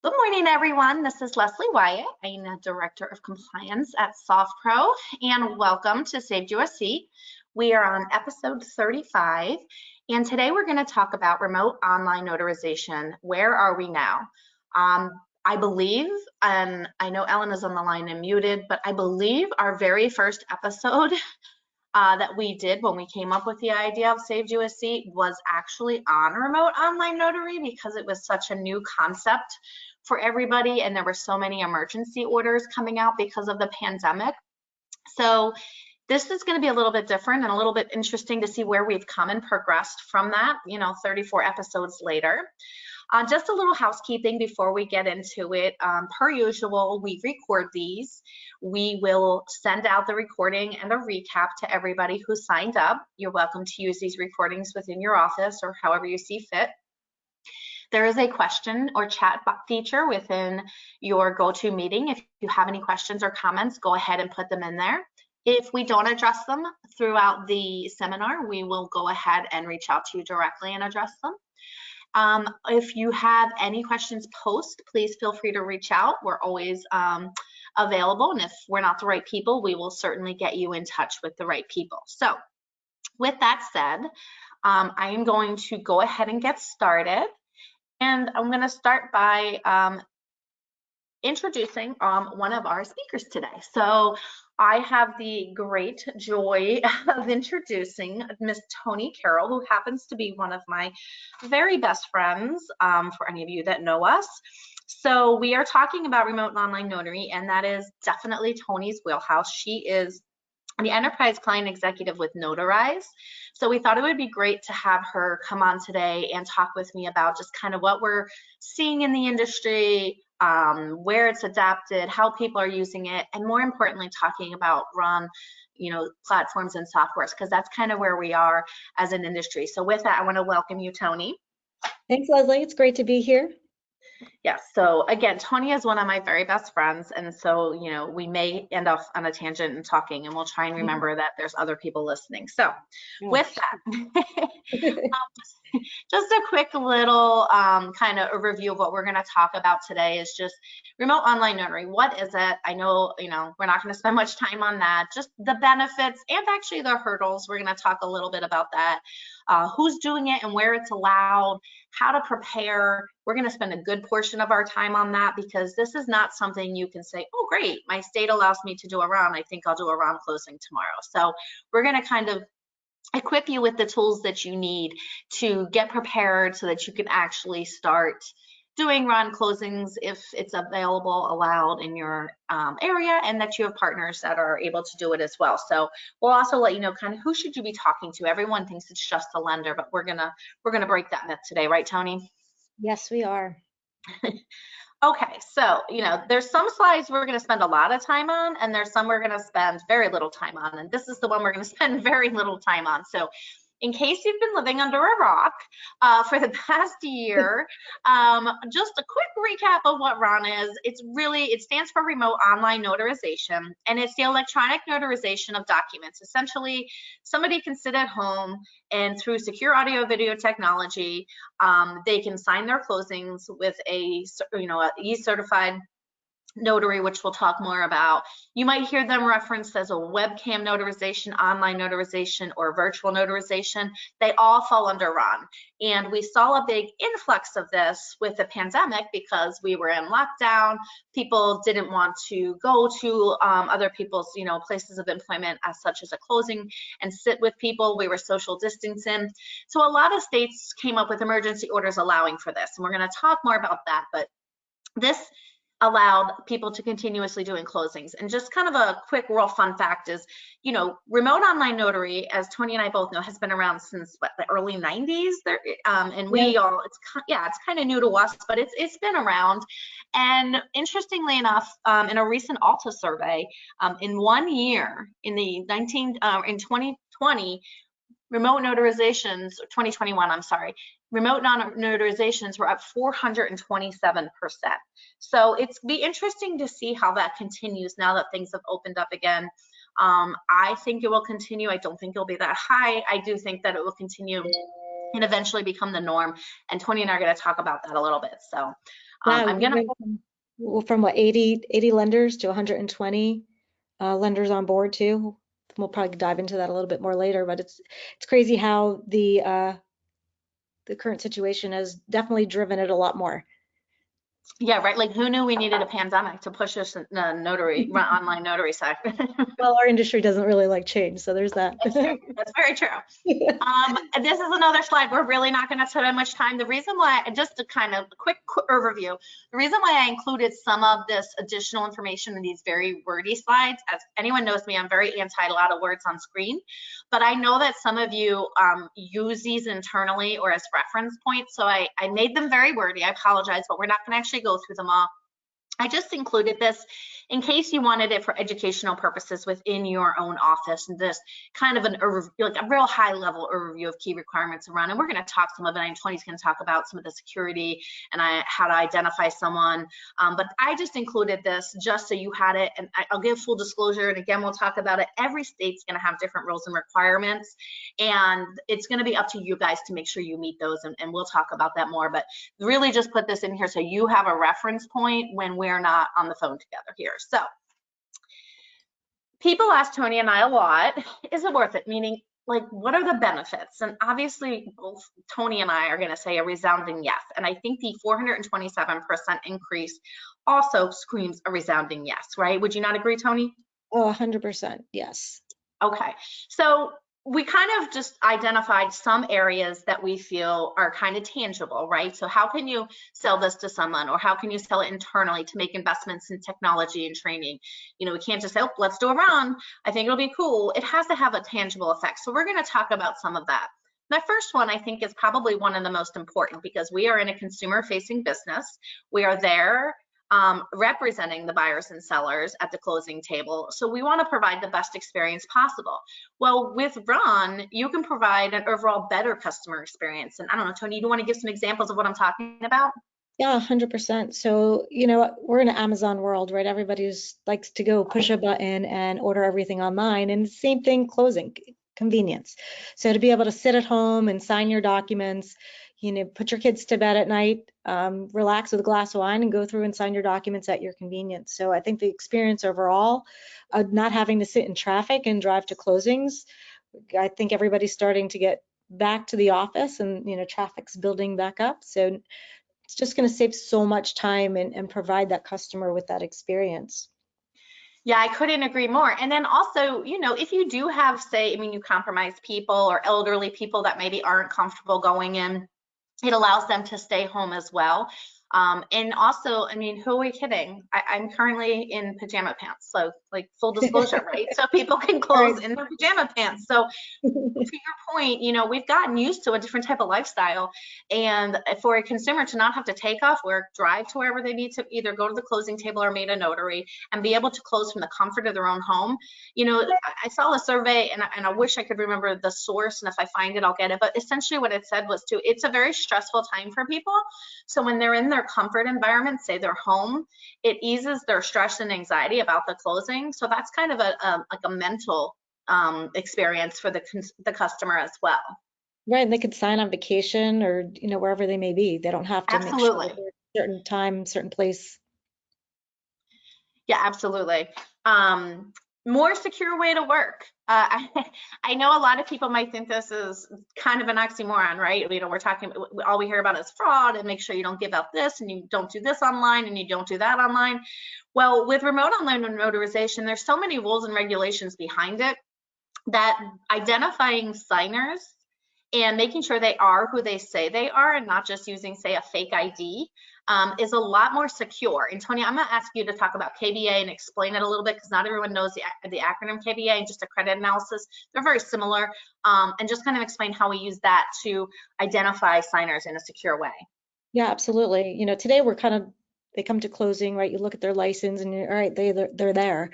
Good morning, everyone. This is Leslie Wyatt. I'm the Director of Compliance at SoftPro, and welcome to Saved You a Seat. We are on episode 35, and today we're going to talk about remote online notarization. Where are we now? I believe, and I know Ellen is on the line and muted, but I believe our very first episode that we did when we came up with the idea of Saved You a Seat was actually on remote online notary because it was such a new concept for everybody, and there were so many emergency orders coming out because of the pandemic. So this is going to be a little bit different and a little bit interesting to see where we've come and progressed from that, 34 episodes later. Just a little housekeeping before we get into it. Per usual, we record these. We will send out the recording and a recap to everybody who signed up. You're welcome to use these recordings within your office or however you see fit. There is a question or chat feature within your GoToMeeting. If you have any questions or comments, go ahead and put them in there. If we don't address them throughout the seminar, we will go ahead and reach out to you directly and address them. If you have any questions post, please feel free to reach out. We're always available, and if we're not the right people, we will certainly get you in touch with the right people. So with that said, I am going to go ahead and get started, and I'm going to start by introducing one of our speakers today. So I have the great joy of introducing Miss Toni Carroll, who happens to be one of my very best friends, for any of you that know us. So we are talking about remote and online notary, and that is definitely Toni's wheelhouse. She is the enterprise client executive with Notarize. So we thought it would be great to have her come on today and talk with me about just kind of what we're seeing in the industry, where it's adapted, how people are using it, and more importantly, talking about platforms and softwares, because that's kind of where we are as an industry. So with that, I want to welcome you, Toni. Thanks, Leslie. It's great to be here. Yes. So again, Toni is one of my very best friends. And so, we may end up on a tangent and talking, and we'll try and remember that there's other people listening. So with that, just a quick little kind of a review of what we're going to talk about today is just remote online notary. What is it? I know, we're not going to spend much time on that, just the benefits and actually the hurdles. We're going to talk a little bit about that, who's doing it and where it's allowed, how to prepare. We're going to spend a good portion of our time on that because this is not something you can say, oh, great, my state allows me to do a RON. I think I'll do a RON closing tomorrow. So we're going to kind of equip you with the tools that you need to get prepared so that you can actually start doing RON closings if it's available, allowed in your area, and that you have partners that are able to do it as well. So we'll also let you know kind of who should you be talking to. Everyone thinks it's just a lender, but we're gonna break that myth today, right, Toni? Yes, we are. Okay, so, there's some slides we're going to spend a lot of time on, and there's some we're going to spend very little time on, and this is the one we're going to spend very little time on. So in case you've been living under a rock for the past year, just a quick recap of what RON is. It stands for Remote Online Notarization, and it's the electronic notarization of documents. Essentially, somebody can sit at home and through secure audio video technology, they can sign their closings with a e-certified notary, which we'll talk more about. You might hear them referenced as a webcam notarization, online notarization, or virtual notarization. They all fall under RON. And we saw a big influx of this with the pandemic because we were in lockdown. People didn't want to go to other people's, places of employment as such as a closing and sit with people. We were social distancing. So a lot of states came up with emergency orders allowing for this. And we're going to talk more about that. But this allowed people to continuously doing closings. And just kind of a quick real fun fact is, remote online notary, as Toni and I both know, has been around since the early 90s. And it's kind of new to us, but it's been around. And interestingly enough, in a recent Alta survey, in 1 year, in 2020, remote notarizations, 2021, I'm sorry, remote notarizations were up 427%. So it's be interesting to see how that continues now that things have opened up again. I think it will continue. I don't think it'll be that high. I do think that it will continue and eventually become the norm. And Toni and I are going to talk about that a little bit. So Yeah, I'm we going to went from what, 80 lenders to 120 lenders on board too. We'll probably dive into that a little bit more later, but it's crazy how the current situation has definitely driven it a lot more. Yeah, right. Like who knew we needed a pandemic to push us online notary side? Well, our industry doesn't really like change, so there's that. That's true. That's very true. This is another slide. We're really not going to spend much time. The reason why, just a kind of quick overview, the reason why I included some of this additional information in these very wordy slides, as anyone knows me, I'm very anti a lot of words on screen, but I know that some of you use these internally or as reference points, so I made them very wordy. I apologize, but we're not going to actually go through them all. I just included this in case you wanted it for educational purposes within your own office, and this kind of like a real high level overview of key requirements around. And we're going to talk some of it. I know Toni's going to talk about some of the security and how to identify someone. But I just included this just so you had it. And I'll give full disclosure. And again, we'll talk about it. Every state's going to have different rules and requirements. And it's going to be up to you guys to make sure you meet those. And we'll talk about that more. But really just put this in here so you have a reference point when we're not on the phone together here. So people ask Toni and I a lot, is it worth it? Meaning, like, what are the benefits? And obviously both Toni and I are going to say a resounding yes. And I think the 427% increase also screams a resounding yes, right? Would you not agree, Toni? Oh, 100%, yes. Okay, so we kind of just identified some areas that we feel are kind of tangible, right? So how can you sell this to someone, or how can you sell it internally to make investments in technology and training? You know, we can't just say, oh, let's do a run. I think it'll be cool. It has to have a tangible effect. So we're going to talk about some of that. My first one, I think, is probably one of the most important because we are in a consumer-facing business. We are there representing the buyers and sellers at the closing table. So we want to provide the best experience possible. Well, with Ron, you can provide an overall better customer experience. And I don't know, Toni, do you want to give some examples of what I'm talking about? Yeah, 100%. So, you know, we're in an Amazon world, right? Everybody likes to go push a button and order everything online. And the same thing, closing, convenience. So to be able to sit at home and sign your documents, you know, put your kids to bed at night, relax with a glass of wine and go through and sign your documents at your convenience. So I think the experience overall, not having to sit in traffic and drive to closings, I think everybody's starting to get back to the office and, you know, traffic's building back up. So it's just going to save so much time and provide that customer with that experience. Yeah, I couldn't agree more. And then also, you know, if you do have, say, I mean, you compromise people or elderly people that maybe aren't comfortable going in, it allows them to stay home as well. And also, I mean, who are we kidding? I'm currently in pajama pants, so like full disclosure, right? So people can close Right. in their pajama pants. So to your point, you know, we've gotten used to a different type of lifestyle. And for a consumer to not have to take off work, drive to wherever they need to either go to the closing table or meet a notary and be able to close from the comfort of their own home. You know, I saw a survey and I wish I could remember the source, and if I find it, I'll get it. But essentially what it said was it's a very stressful time for people. So when they're in their comfort environment, say their home, it eases their stress and anxiety about the closing. So that's kind of like a mental experience for the customer as well. Right, and they could sign on vacation or, you know, wherever they may be. They don't have to make sure Absolutely. that they're at a certain time, certain place. Yeah, absolutely. More secure way to work. I know a lot of people might think this is kind of an oxymoron, right? You know, we're talking, all we hear about is fraud and make sure you don't give out this and you don't do this online and you don't do that online. Well, with remote online notarization, there's so many rules and regulations behind it that identifying signers and making sure they are who they say they are and not just using, say, a fake ID is a lot more secure. And Toni, I'm going to ask you to talk about KBA and explain it a little bit because not everyone knows the acronym KBA and just a credit analysis. They're very similar, and just kind of explain how we use that to identify signers in a secure way. Yeah, absolutely. You know, today they come to closing, right? You look at their license and you're, all right, they're there.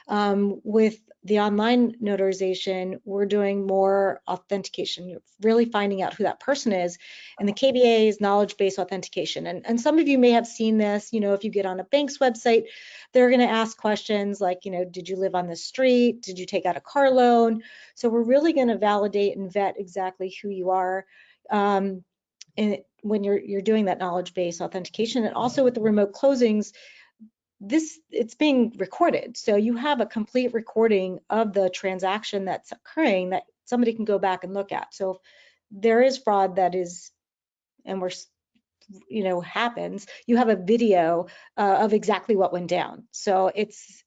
With the online notarization, we're doing more authentication, really finding out who that person is. And the KBA is knowledge-based authentication. And some of you may have seen this, you know, if you get on a bank's website, they're going to ask questions like, you know, did you live on the street? Did you take out a car loan? So we're really going to validate and vet exactly who you are. And when you're doing that knowledge base authentication. And also with the remote closings, it's being recorded. So you have a complete recording of the transaction that's occurring that somebody can go back and look at. So if there is fraud that is, and happens, you have a video of exactly what went down. So it's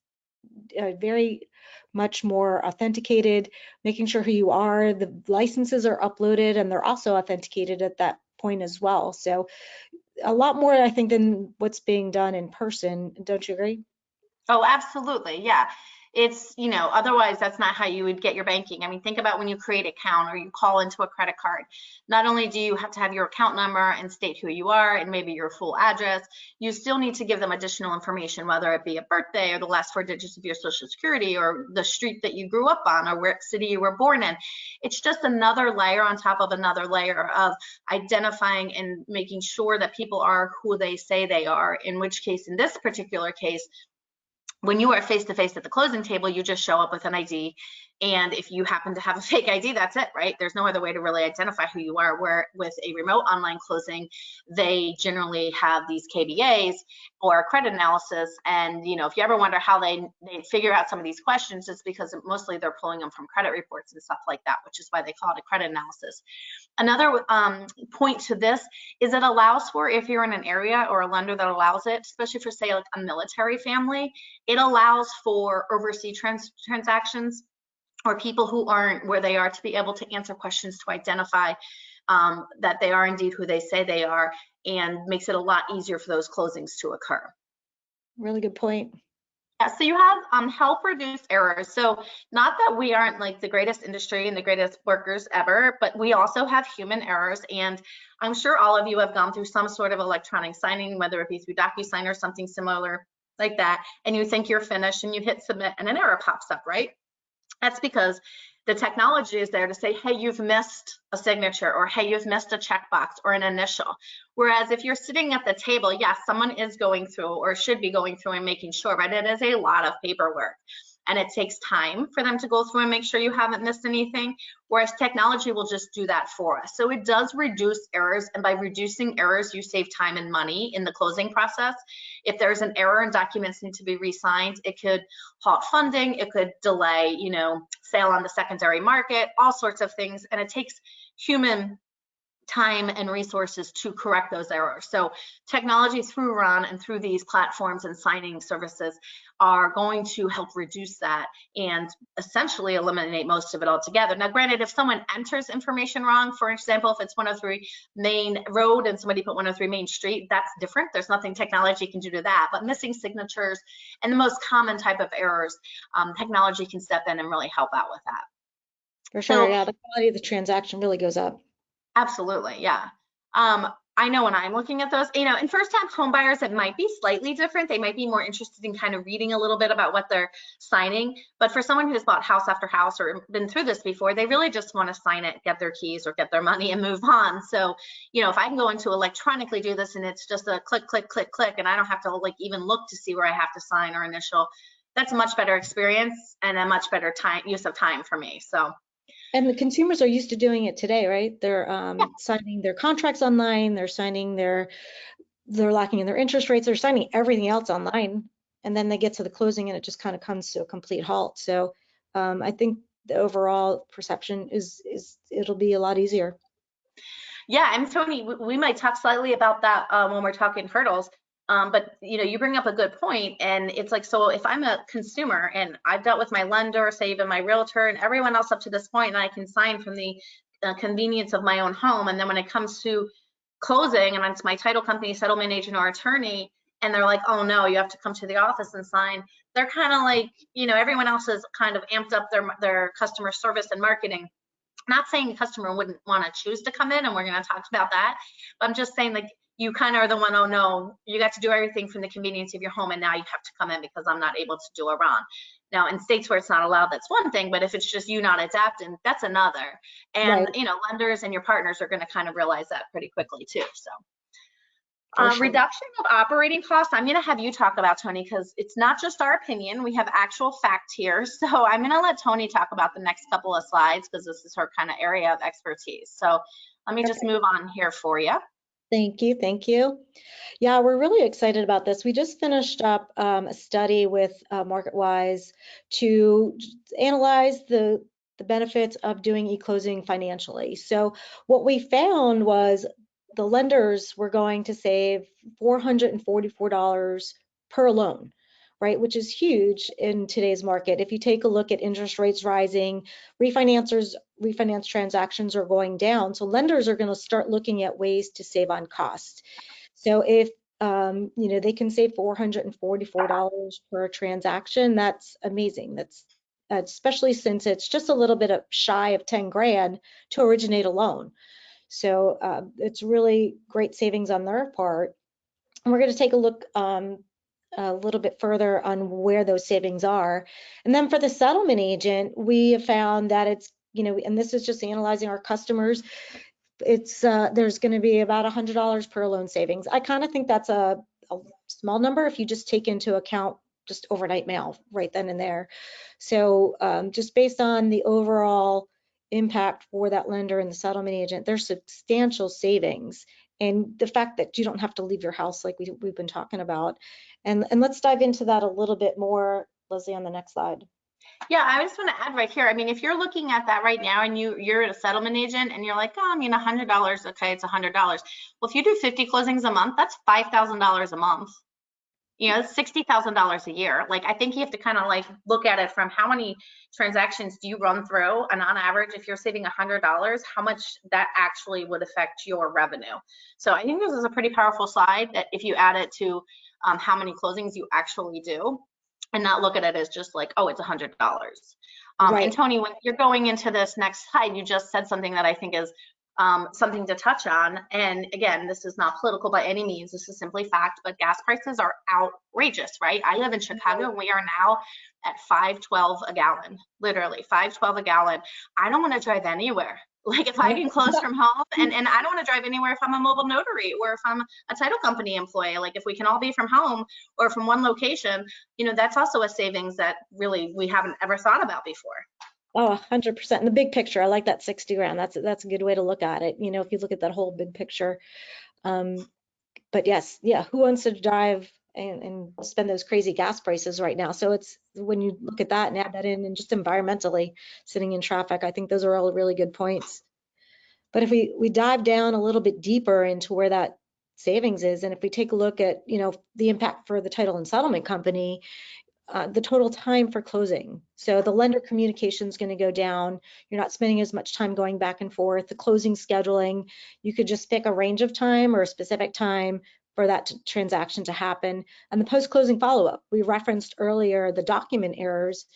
very much more authenticated, making sure who you are. The licenses are uploaded and they're also authenticated at that point as well. So a lot more, I think, than what's being done in person. Don't you agree? Oh, absolutely. Yeah. It's, otherwise that's not how you would get your banking. I mean, think about when you create an account or you call into a credit card. Not only do you have to have your account number and state who you are and maybe your full address, you still need to give them additional information, whether it be a birthday or the last 4 digits of your social security or the street that you grew up on or what city you were born in. It's just another layer on top of another layer of identifying and making sure that people are who they say they are, in which case, in this particular case, when you are face-to-face at the closing table, you just show up with an ID. And if you happen to have a fake ID, that's it, right? There's no other way to really identify who you are. Where with a remote online closing, they generally have these KBAs or credit analysis. And, if you ever wonder how they figure out some of these questions, it's because mostly they're pulling them from credit reports and stuff like that, which is why they call it a credit analysis. Another point to this is it allows for, if you're in an area or a lender that allows it, especially for, say, like a military family, it allows for overseas transactions or people who aren't where they are to be able to answer questions to identify that they are indeed who they say they are, and makes it a lot easier for those closings to occur. Really good point. Yeah, so you have help reduce errors. So not that we aren't like the greatest industry and the greatest workers ever, but we also have human errors. And I'm sure all of you have gone through some sort of electronic signing, whether it be through DocuSign or something similar like that, and you think you're finished and you hit submit and an error pops up, right? That's because the technology is there to say, hey, you've missed a signature, or hey, you've missed a checkbox or an initial. Whereas if you're sitting at the table, yes, someone is going through or should be going through and making sure, but it is a lot of paperwork. And it takes time for them to go through and make sure you haven't missed anything, whereas technology will just do that for us. So it does reduce errors, and by reducing errors, you save time and money in the closing process. If there's an error and documents need to be re-signed, it could halt funding, it could delay, sale on the secondary market, all sorts of things, and it takes human time and resources to correct those errors. So technology through RON and through these platforms and signing services are going to help reduce that and essentially eliminate most of it altogether. Now, granted, if someone enters information wrong, for example, if it's 103 Main Road and somebody put 103 Main Street, that's different. There's nothing technology can do to that. But missing signatures and the most common type of errors, technology can step in and really help out with that. For sure, yeah, the quality of the transaction really goes up. Absolutely, yeah. I know when I'm looking at those, in first-time home buyers, it might be slightly different. They might be more interested in kind of reading a little bit about what they're signing. But for someone who's bought house after house or been through this before, they really just want to sign it, get their keys, or get their money and move on. So, if I can go into electronically do this and it's just a click, click, click, click, and I don't have to even look to see where I have to sign or initial, that's a much better experience and a much better use of time for me. So. And the consumers are used to doing it today, right? They're signing their contracts online, they're signing they're locking in their interest rates, they're signing everything else online, and then they get to the closing and it just kind of comes to a complete halt. So I think the overall perception is it'll be a lot easier. Yeah, and Toni, we might talk slightly about that when we're talking hurdles. But you bring up a good point, and it's like, so if I'm a consumer and I've dealt with my lender, say even my realtor and everyone else up to this point, and I can sign from the convenience of my own home, and then when it comes to closing and it's my title company, settlement agent, or attorney, and they're like, oh no, you have to come to the office and sign, they're kind of like, everyone else has kind of amped up their customer service and marketing. Not saying the customer wouldn't want to choose to come in, and we're going to talk about that, but I'm just saying, like, you kind of are the one, oh no, you got to do everything from the convenience of your home, and now you have to come in because I'm not able to do a RON. Now, in states where it's not allowed, that's one thing, but if it's just you not adapting, that's another. And, Right. Lenders and your partners are going to kind of realize that pretty quickly too, so. Sure. Reduction of operating costs, I'm going to have you talk about, Toni, because it's not just our opinion. We have actual fact here. So I'm going to let Toni talk about the next couple of slides because this is her kind of area of expertise. So let me just move on here for you. Thank you. Thank you. Yeah, we're really excited about this. We just finished up a study with MarketWise to analyze the benefits of doing e-closing financially. So what we found was the lenders were going to save $444 per loan, right? Which is huge in today's market. If you take a look at interest rates rising, refinance transactions are going down. So lenders are going to start looking at ways to save on costs. So if they can save $444 per transaction, that's amazing. That's especially since it's just a little bit shy of 10 grand to originate a loan. So it's really great savings on their part. And we're going to take a look a little bit further on where those savings are. And then for the settlement agent, we have found that it's, and this is just analyzing our customers, it's there's going to be about $100 per loan savings. I kind of think that's a small number if you just take into account just overnight mail right then and there. So just based on the overall impact for that lender and the settlement agent, there's substantial savings. And the fact that you don't have to leave your house like we've been talking about. And let's dive into that a little bit more, Leslie, on the next slide. Yeah, I just want to add right here. I mean, if you're looking at that right now and you're a settlement agent and you're like, oh, I mean, $100, okay, it's $100. Well, if you do 50 closings a month, that's $5,000 a month. It's $60,000 a year. Like, I think you have to kind of like look at it from how many transactions do you run through, and on average, if you're saving $100, how much that actually would affect your revenue. So I think this is a pretty powerful slide that if you add it to how many closings you actually do, and not look at it as just like, oh, it's $100. Right. And Toni, when you're going into this next slide, you just said something that I think is something to touch on. And again, this is not political by any means. This is simply fact, but gas prices are outrageous, right? I live in Chicago and we are now at $5.12 a gallon, literally $5.12 a gallon. I don't want to drive anywhere. Like if I can close from home, and I don't want to drive anywhere if I'm a mobile notary or if I'm a title company employee, like if we can all be from home or from one location, that's also a savings that really we haven't ever thought about before. Oh, 100%. In the big picture, I like that 60 grand. That's a good way to look at it. If you look at that whole big picture. But yes, yeah, who wants to drive and spend those crazy gas prices right now? So it's when you look at that and add that in and just environmentally sitting in traffic, I think those are all really good points. But if we dive down a little bit deeper into where that savings is, and if we take a look at, the impact for the title and settlement company, the total time for closing. So the lender communication is going to go down. You're not spending as much time going back and forth. The closing scheduling, you could just pick a range of time or a specific time for that transaction to happen. And the post-closing follow-up, we referenced earlier the document errors.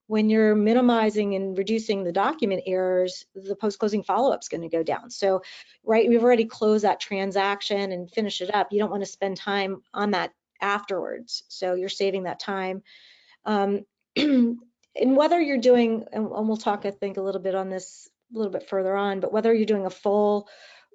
When you're minimizing and reducing the document errors, the post-closing follow-up is going to go down. So, right, we've already closed that transaction and finished it up. You don't want to spend time on that afterwards. So you're saving that time. And whether you're doing, and we'll talk, I think, a little bit on this a little bit further on, but whether you're doing a full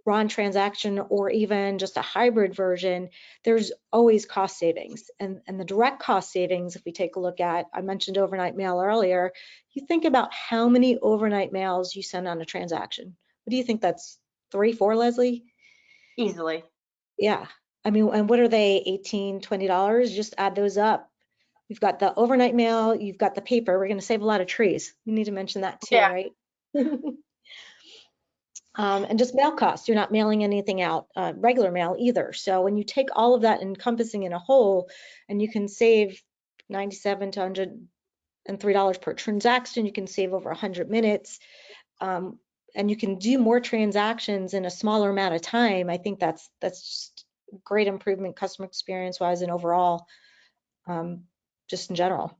RON transaction or even just a hybrid version, there's always cost savings. And the direct cost savings, if we take a look at, I mentioned overnight mail earlier, you think about how many overnight mails you send on a transaction. What do you think that's 3, 4, Leslie? Easily. Yeah. I mean, and what are they, $18, $20? Just add those up. You've got the overnight mail, you've got the paper. We're going to save a lot of trees. We need to mention that too, Yeah. right? And just mail costs. You're not mailing anything out, regular mail either. So when you take all of that encompassing in a whole, and you can save $97 to $103 per transaction, you can save over 100 minutes, and you can do more transactions in a smaller amount of time. I think that's just great improvement customer experience wise and overall, just in general.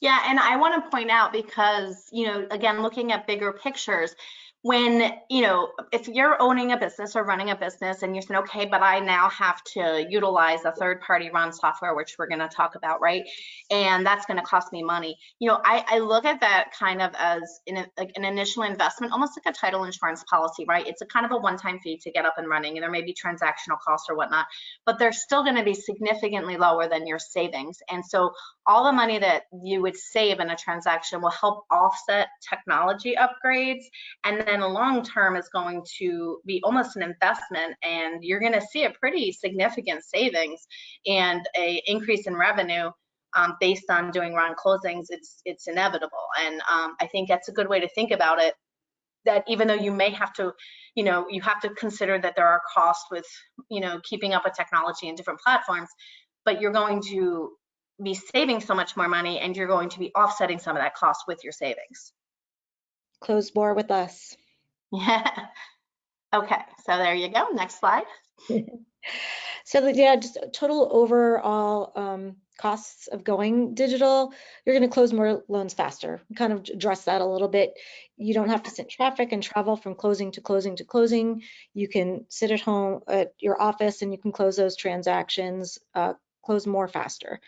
Yeah, and I want to point out because, again, looking at bigger pictures, when, if you're owning a business or running a business and you're saying, okay, but I now have to utilize a third-party run software, which we're going to talk about, right? And that's going to cost me money. I look at that kind of as like an initial investment, almost like a title insurance policy, right? It's a kind of a one-time fee to get up and running, and there may be transactional costs or whatnot, but they're still going to be significantly lower than your savings. And so all the money that you would save in a transaction will help offset technology upgrades, and then long term is going to be almost an investment, and you're going to see a pretty significant savings and a increase in revenue based on doing RON closings. It's inevitable, and I think that's a good way to think about it. That even though you may have to, you have to consider that there are costs with, keeping up with technology and different platforms, but you're going to be saving so much more money, and you're going to be offsetting some of that cost with your savings. Close more with us. Yeah. Okay, so there you go. Next slide. So yeah, just total overall costs of going digital, you're going to close more loans faster. Kind of address that a little bit. You don't have to sit in traffic and travel from closing to closing to closing. You can sit at home at your office and you can close those transactions, close more faster.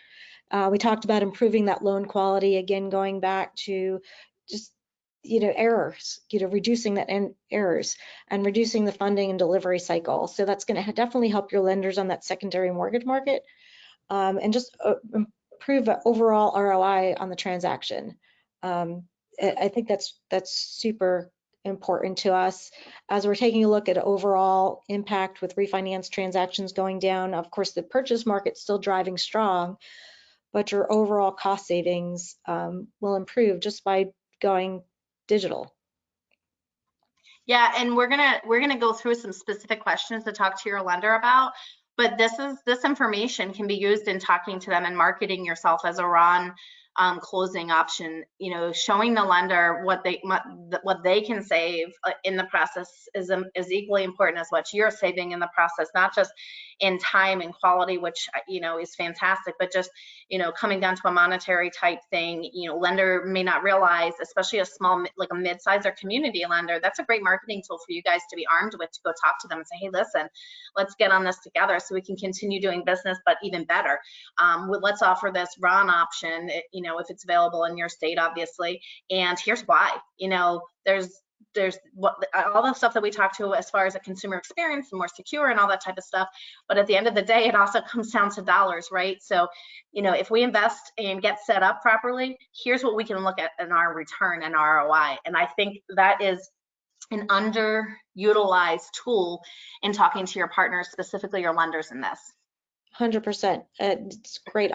We talked about improving that loan quality, again, going back to just errors, reducing that errors and reducing the funding and delivery cycle. So that's going to definitely help your lenders on that secondary mortgage market, and just improve overall ROI on the transaction. I think that's super important to us as we're taking a look at overall impact with refinance transactions going down. Of course, the purchase market's still driving strong, but your overall cost savings will improve just by going digital. Yeah, and we're gonna go through some specific questions to talk to your lender about, but this information can be used in talking to them and marketing yourself as a RON closing option. Showing the lender what they can save in the process is equally important as what you're saving in the process, not just in time and quality, which is fantastic, but just coming down to a monetary type thing. Lender may not realize, especially a small, like a mid-size or community lender, that's a great marketing tool for you guys to be armed with, to go talk to them and say, hey, listen, let's get on this together so we can continue doing business, but even better. Let's offer this RON option, if it's available in your state, obviously, and here's why. There's all the stuff that we talk to as far as a consumer experience and more secure and all that type of stuff, but at the end of the day, it also comes down to dollars, right? So if we invest and get set up properly, here's what we can look at in our return and ROI. And I think that is an underutilized tool in talking to your partners, specifically your lenders, in this. 100%. It's great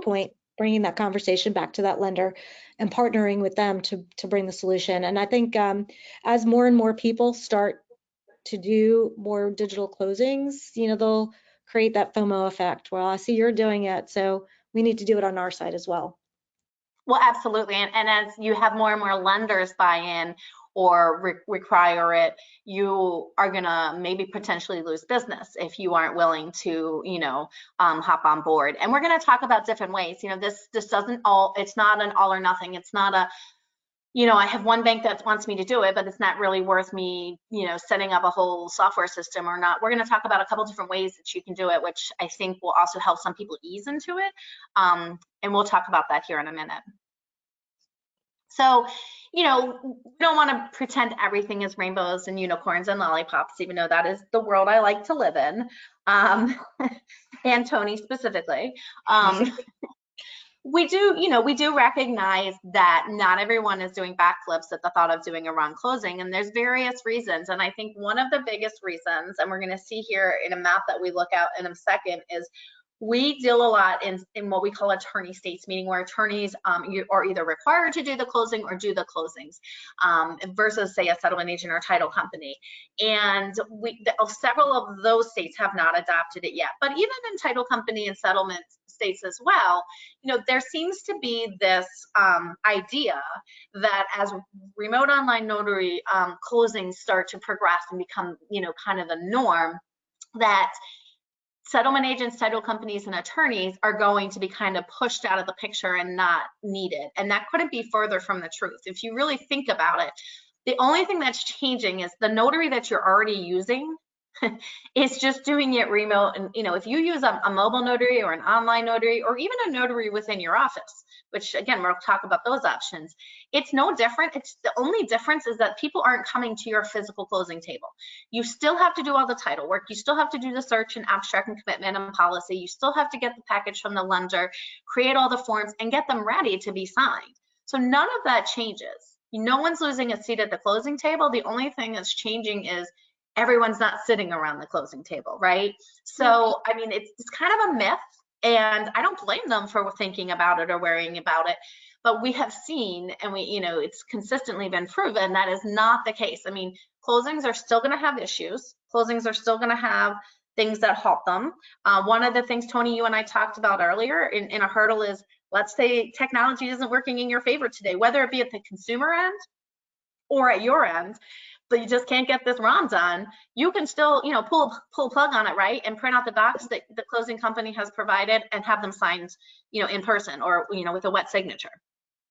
point, bringing that conversation back to that lender and partnering with them to bring the solution. And I think as more and more people start to do more digital closings, they'll create that FOMO effect. Well, I see you're doing it, so we need to do it on our side as well. Well, absolutely. And as you have more and more lenders buy in or require it, you are gonna maybe potentially lose business if you aren't willing to, hop on board. And we're gonna talk about different ways. This doesn't it's not an all or nothing. It's not a, I have one bank that wants me to do it, but it's not really worth me, setting up a whole software system or not. We're gonna talk about a couple different ways that you can do it, which I think will also help some people ease into it. And we'll talk about that here in a minute. So, we don't want to pretend everything is rainbows and unicorns and lollipops, even though that is the world I like to live in, and Toni specifically. We do recognize that not everyone is doing backflips at the thought of doing a RON closing, and there's various reasons. And I think one of the biggest reasons, and we're going to see here in a map that we look at in a second, is we deal a lot in what we call attorney states, meaning where attorneys are either required to do the closing or do the closings, versus, say, a settlement agent or title company. And several of those states have not adopted it yet. But even in title company and settlement states as well, there seems to be this idea that as remote online notary closings start to progress and become, kind of the norm, that settlement agents, title companies, and attorneys are going to be kind of pushed out of the picture and not needed. And that couldn't be further from the truth. If you really think about it, the only thing that's changing is the notary that you're already using is just doing it remote. And if you use a mobile notary or an online notary or even a notary within your office, which again, we'll talk about those options, it's no different. It's the only difference is that people aren't coming to your physical closing table. You still have to do all the title work. You still have to do the search and abstract and commitment and policy. You still have to get the package from the lender, create all the forms, and get them ready to be signed. So none of that changes. No one's losing a seat at the closing table. The only thing that's changing is everyone's not sitting around the closing table, right? So, I mean, it's kind of a myth, and I don't blame them for thinking about it or worrying about it. But we have seen, and it's consistently been proven that is not the case. I mean, closings are still going to have issues. Closings are still going to have things that halt them. One of the things, Toni, you and I talked about earlier in a hurdle is, let's say technology isn't working in your favor today, whether it be at the consumer end or at your end, but you just can't get this RON done. You can still, pull a plug on it, right? And print out the docs that the closing company has provided and have them signed, in person or, with a wet signature.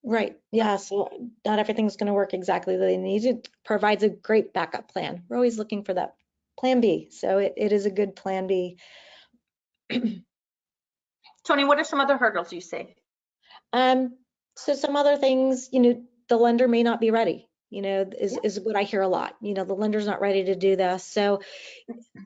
Right. Yeah. So not everything's going to work exactly the way they need. It provides a great backup plan. We're always looking for that plan B. So it is a good plan B. Toni, what are some other hurdles you see? So some other things, the lender may not be ready, is what I hear a lot. The lender's not ready to do this. So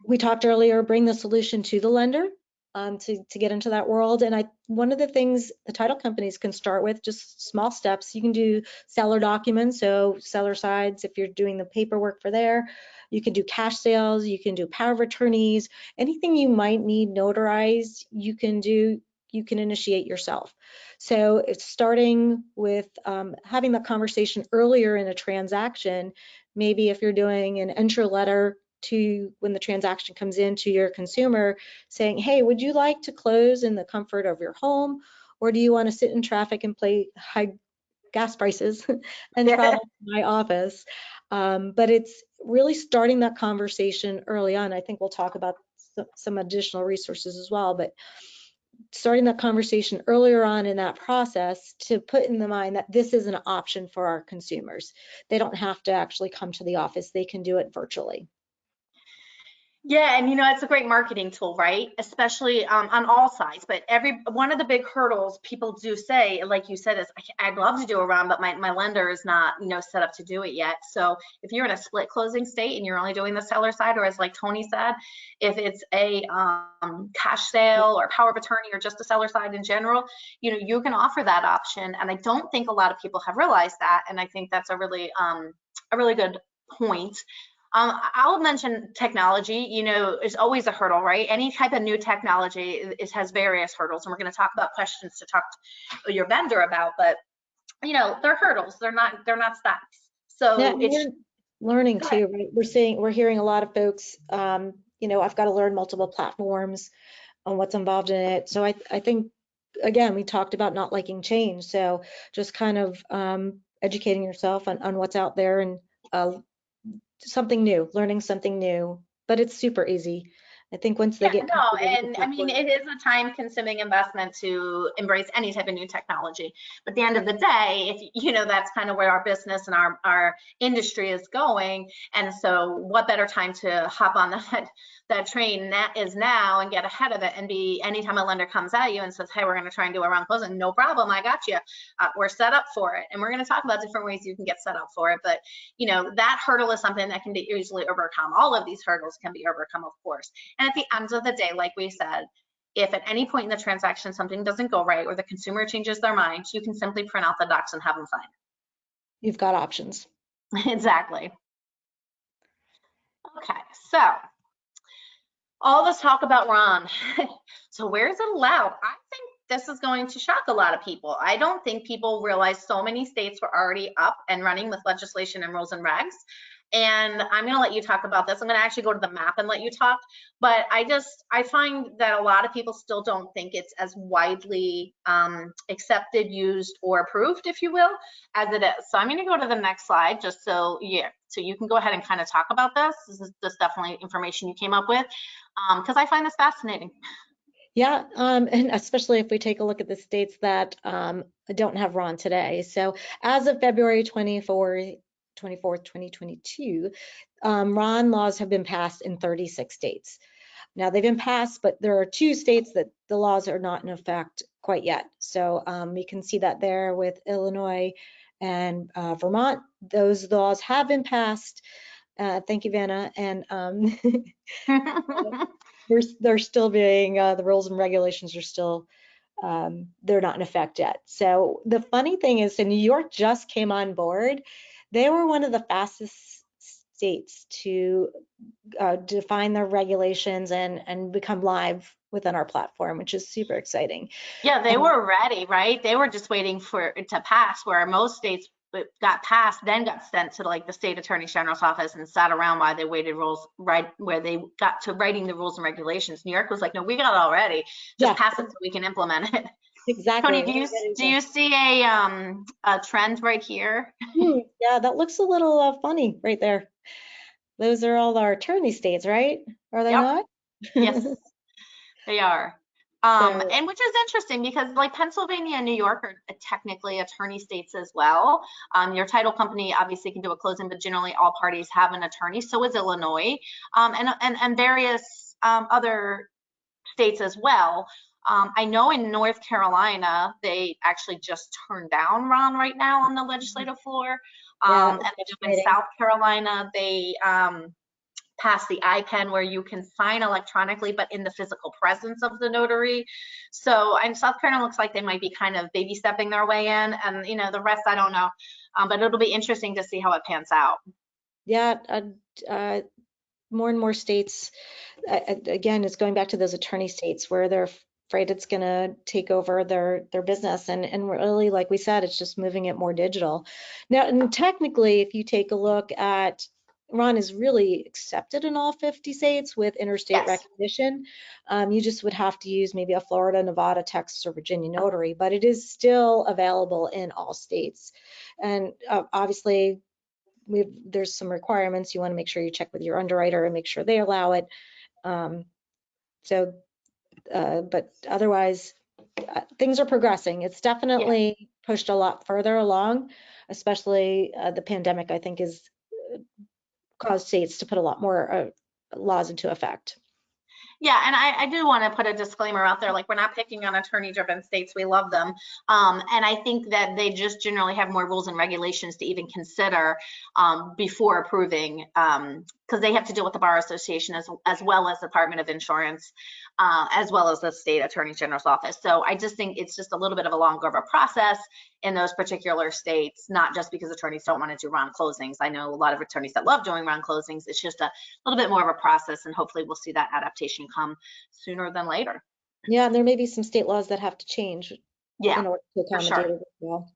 we talked earlier, bring the solution to the lender to get into that world. And one of the things the title companies can start with, just small steps. You can do seller documents, so seller sides, if you're doing the paperwork for there. You can do cash sales, you can do power of attorneys, anything you might need notarized, you can initiate yourself. So it's starting with having the conversation earlier in a transaction. Maybe if you're doing an intro letter to when the transaction comes in to your consumer saying, hey, would you like to close in the comfort of your home? Or do you want to sit in traffic and pay high gas prices and travel to my office? But it's really starting that conversation early on. I think we'll talk about some additional resources as well, but starting that conversation earlier on in that process to put in the mind that this is an option for our consumers. They don't have to actually come to the office. They can do it virtually. Yeah, and it's a great marketing tool, right? Especially on all sides. But one of the big hurdles people do say, like you said, is I'd love to do a RON, but my lender is not, set up to do it yet. So if you're in a split closing state and you're only doing the seller side, or as like Toni said, if it's a cash sale or power of attorney or just the seller side in general, you can offer that option. And I don't think a lot of people have realized that. And I think that's a really good point. I'll mention technology, is always a hurdle, right? Any type of new technology, it has various hurdles, and we're going to talk about questions to talk to your vendor about, but they're hurdles, they're not stops. So yeah, it's learning too, right? We're hearing a lot of folks, I've got to learn multiple platforms on what's involved in it. So I think, again, we talked about not liking change. So just kind of educating yourself on what's out there and something new, learning something new, but it's super easy. I think once they get comfortable with and the I mean, it is a time-consuming investment to embrace any type of new technology. But at the end of the day, if that's kind of where our business and our industry is going, and so what better time to hop on that train that is now and get ahead of it and be anytime a lender comes at you and says, hey, we're going to try and do a RON closing, no problem, I got you. We're set up for it, and we're going to talk about different ways you can get set up for it. But that hurdle is something that can be easily overcome. All of these hurdles can be overcome, of course. And at the end of the day, like we said, if at any point in the transaction something doesn't go right or the consumer changes their mind, you can simply print out the docs and have them sign. You've got options. Exactly. Okay, so all this talk about RON. So where is it allowed? I think this is going to shock a lot of people. I don't think people realize so many states were already up and running with legislation and rules and regs. And I'm going to let you talk about this. I'm going to actually go to the map and let you talk. But I find that a lot of people still don't think it's as widely accepted, used, or approved, if you will, as it is. So I'm going to go to the next slide just so you can go ahead and kind of talk about this. This is definitely information you came up with because I find this fascinating. Yeah, and especially if we take a look at the states that don't have RON today. So as of February 24th, 2022, RON laws have been passed in 36 states. Now they've been passed, but there are 2 states that the laws are not in effect quite yet. So we can see that there with Illinois and Vermont. Those laws have been passed. Thank you, Vanna. And they're still being, the rules and regulations are still they're not in effect yet. So the funny thing is, so New York just came on board. They were one of the fastest states to define their regulations and become live within our platform, which is super exciting. Yeah, they were ready, right? They were just waiting for it to pass, where most states got passed, then got sent to like the state attorney general's office and sat around while they waited rules, right, where they got to writing the rules and regulations. New York was like, no, we got it already. Just pass it so we can implement it. Exactly. Toni, do you see a trend right here? Yeah, that looks a little funny right there. Those are all our attorney states, right? Are they Yep. not? Yes, they are. So, And which is interesting because like Pennsylvania and New York are technically attorney states as well. Your title company obviously can do a closing, but generally all parties have an attorney. So is Illinois, and various other states as well. I know in North Carolina, they actually just turned down Ron right now on the legislative floor. yeah, And in South Carolina, they passed the IPEN where you can sign electronically, but in the physical presence of the notary. So, and South Carolina looks like they might be kind of baby stepping their way in, and the rest I don't know. But it'll be interesting to see how it pans out. yeah, more and more states, again, it's going back to those attorney states where they're afraid it's going to take over their business. And really, like we said, it's just moving it more digital. Now, and technically, if you take a look at, Ron is really accepted in all 50 states with interstate Yes. recognition. You just would have to use maybe a Florida, Nevada, Texas, or Virginia notary, but it is still available in all states. And obviously, there's some requirements. You want to make sure you check with your underwriter and make sure they allow it. But otherwise, things are progressing. It's definitely pushed a lot further along, especially the pandemic, I think, has caused states to put a lot more laws into effect. Yeah, and I do want to put a disclaimer out there, like we're not picking on attorney-driven states, we love them. And I think that they just generally have more rules and regulations to even consider before approving, because they have to deal with the Bar Association as well as the Department of Insurance, as well as the state attorney general's office. So I just think it's just a little bit of a longer of a process in those particular states, not just because attorneys don't want to do round closings. I know a lot of attorneys that love doing round closings. It's just a little bit more of a process, and hopefully we'll see that adaptation come sooner than later. Yeah, and there may be some state laws that have to change in order to For accommodate sure. it as well.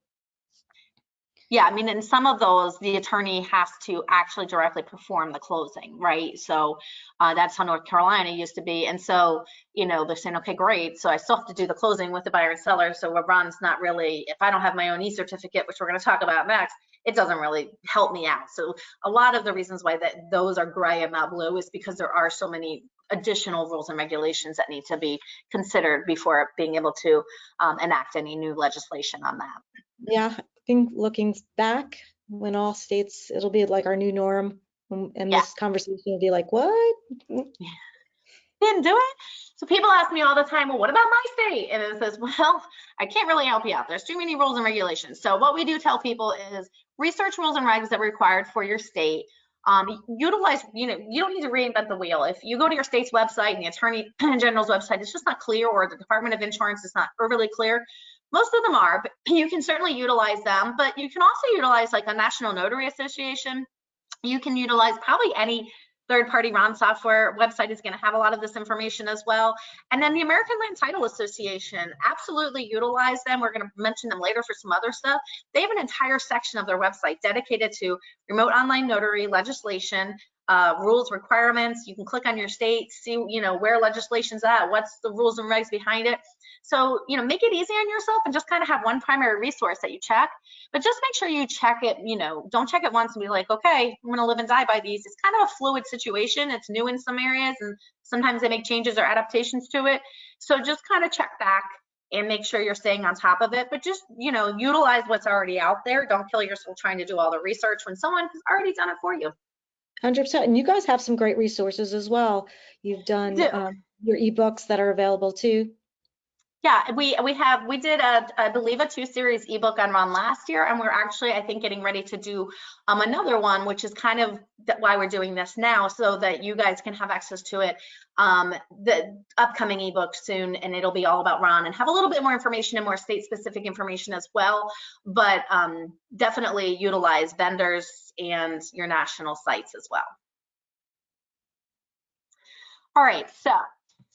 Yeah, I mean, in some of those, the attorney has to actually directly perform the closing, right? So that's how North Carolina used to be. And so, they're saying, okay, great. So I still have to do the closing with the buyer and seller. So Ron's not really, if I don't have my own e-certificate, which we're going to talk about next, it doesn't really help me out. So a lot of the reasons why those are gray and not blue is because there are so many additional rules and regulations that need to be considered before being able to enact any new legislation on that. Yeah, I think looking back, when all states, it'll be like our new norm, and this conversation will be like, what? Didn't do it. So people ask me all the time, well, what about my state? And it says, well, I can't really help you out. There's too many rules and regulations. So what we do tell people is research rules and regs that are required for your state. Utilize, you don't need to reinvent the wheel. If you go to your state's website and the Attorney General's website, it's just not clear, or the Department of Insurance is not overly clear. Most of them are, but you can certainly utilize them. But you can also utilize like a National Notary Association. You can utilize probably any third-party RON software website is going to have a lot of this information as well. And then the American Land Title Association, absolutely utilize them. We're going to mention them later for some other stuff. They have an entire section of their website dedicated to remote online notary legislation, rules, requirements. You can click on your state, see, where legislation's at, what's the rules and regs behind it. So, make it easy on yourself and just kind of have one primary resource that you check, but just make sure you check it, don't check it once and be like, okay, I'm going to live and die by these. It's kind of a fluid situation. It's new in some areas, and sometimes they make changes or adaptations to it. So just kind of check back and make sure you're staying on top of it, but just, utilize what's already out there. Don't kill yourself trying to do all the research when someone has already done it for you. 100%. And you guys have some great resources as well. You've done your ebooks that are available too. Yeah, we did I believe a 2-series ebook on Ron last year, and we're actually, I think, getting ready to do another one, which is kind of why we're doing this now, so that you guys can have access to it, the upcoming ebook soon, and it'll be all about Ron and have a little bit more information and more state-specific information as well, but definitely utilize vendors and your national sites as well. All right, so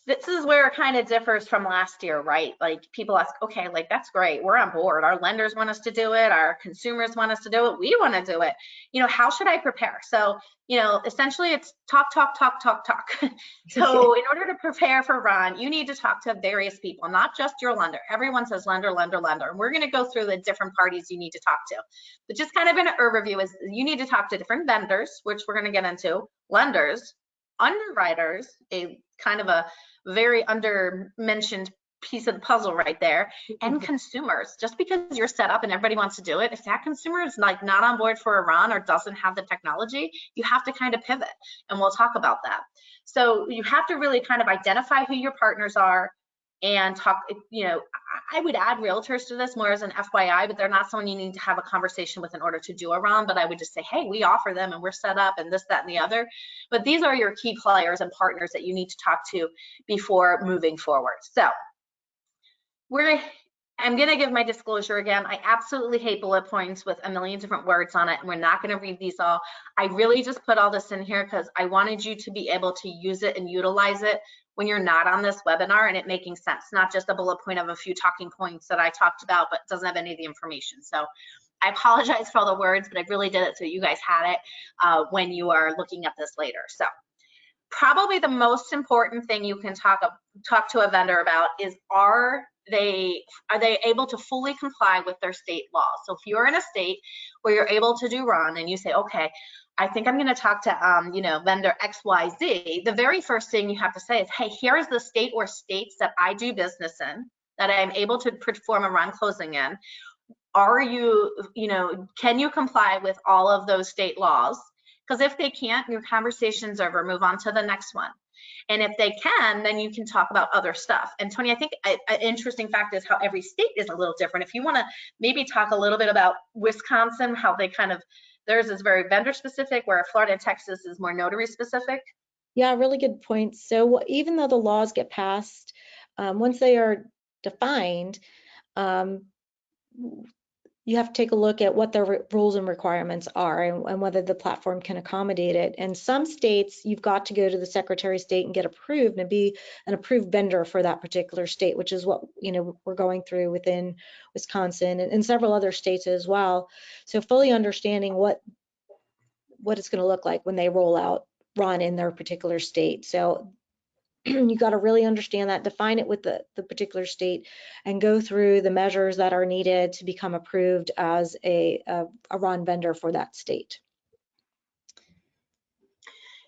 this is where it kind of differs from last year, right? Like people ask, okay, like that's great, we're on board. Our lenders want us to do it, our consumers want us to do it, we want to do it. You know, how should I prepare? So, you know, essentially it's talk, talk, talk, talk, talk. So in order to prepare for Ron, you need to talk to various people, not just your lender. Everyone says lender, lender, lender. And we're going to go through the different parties you need to talk to. But just kind of an overview is you need to talk to different vendors, which we're going to get into, lenders, underwriters, a kind of a very under-mentioned piece of the puzzle right there, and consumers. Just because you're set up and everybody wants to do it, if that consumer is like not on board for a Ron or doesn't have the technology, you have to kind of pivot, and we'll talk about that. So you have to really kind of identify who your partners are and talk, you know, I would add realtors to this more as an FYI, but they're not someone you need to have a conversation with in order to do a Ron, but I would just say, hey, we offer them and we're set up and this, that, and the other. But these are your key players and partners that you need to talk to before moving forward. So I'm going to give my disclosure again. I absolutely hate bullet points with a million different words on it, and we're not going to read these all. I really just put all this in here because I wanted you to be able to use it and utilize it when you're not on this webinar and it making sense, not just a bullet point of a few talking points that I talked about, but doesn't have any of the information. So I apologize for all the words, but I really did it so you guys had it when you are looking at this later. So probably the most important thing you can talk to a vendor about is are they able to fully comply with their state laws? So if you're in a state where you're able to do Ron and you say, okay, I think I'm going to talk to you know, vendor XYZ, the very first thing you have to say is, hey, here is the state or states that I do business in, that I'm able to perform a Ron closing in. Are you, you know, can you comply with all of those state laws? Because if they can't, your conversation's over, move on to the next one. And if they can, then you can talk about other stuff. And Toni, I think an interesting fact is how every state is a little different. If you want to maybe talk a little bit about Wisconsin, how they kind of, theirs is very vendor specific, where Florida and Texas is more notary specific. Yeah, really good point. So even though the laws get passed, once they are defined, you have to take a look at what the rules and requirements are and whether the platform can accommodate it. And some states, you've got to go to the Secretary of State and get approved and be an approved vendor for that particular state, which is what, you know, we're going through within Wisconsin and several other states as well. So fully understanding what it's going to look like when they roll out Ron in their particular state. So you got to really understand that, define it with the particular state, and go through the measures that are needed to become approved as a Ron vendor for that state.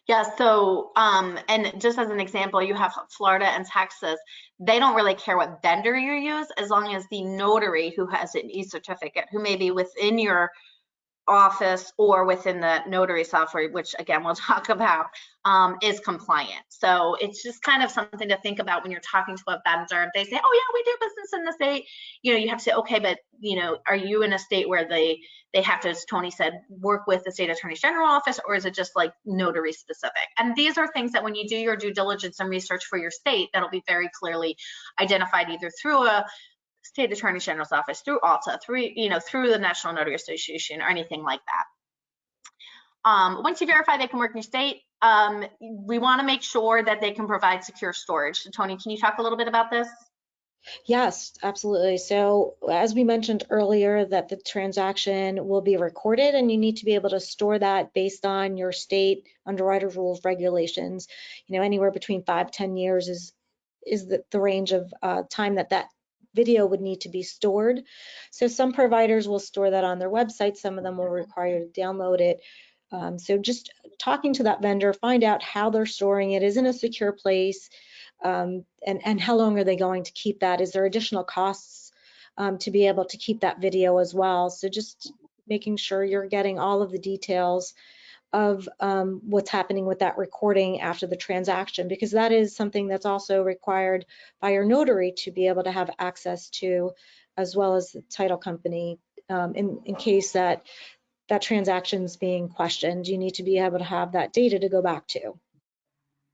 Yeah, so, and just as an example, you have Florida and Texas. They don't really care what vendor you use as long as the notary who has an e-certificate, who may be within your office or within the notary software, which again we'll talk about, is compliant. So it's just kind of something to think about when you're talking to a vendor. If they say, oh yeah, we do business in the state, you know, you have to say, okay, but you know, are you in a state where they have to, as Toni said, work with the state attorney general office, or is it just like notary specific? And these are things that when you do your due diligence and research for your state, that'll be very clearly identified either through a state attorney general's office, through ALTA, through, you know, through the National Notary Association or anything like that. Once you verify they can work in your state, we want to make sure that they can provide secure storage. So, Toni, can you talk a little bit about this? Yes, absolutely. So as we mentioned earlier, that the transaction will be recorded and you need to be able to store that based on your state underwriter rules, regulations. You know, anywhere between 5-10 years is the range of time that video would need to be stored. So some providers will store that on their website. Some of them will require you to download it. So just talking to that vendor, find out how they're storing it. Is it in a secure place? And how long are they going to keep that? Is there additional costs to be able to keep that video as well? So just making sure you're getting all of the details of what's happening with that recording after the transaction, because that is something that's also required by your notary to be able to have access to, as well as the title company, in case that transaction's being questioned. You need to be able to have that data to go back to.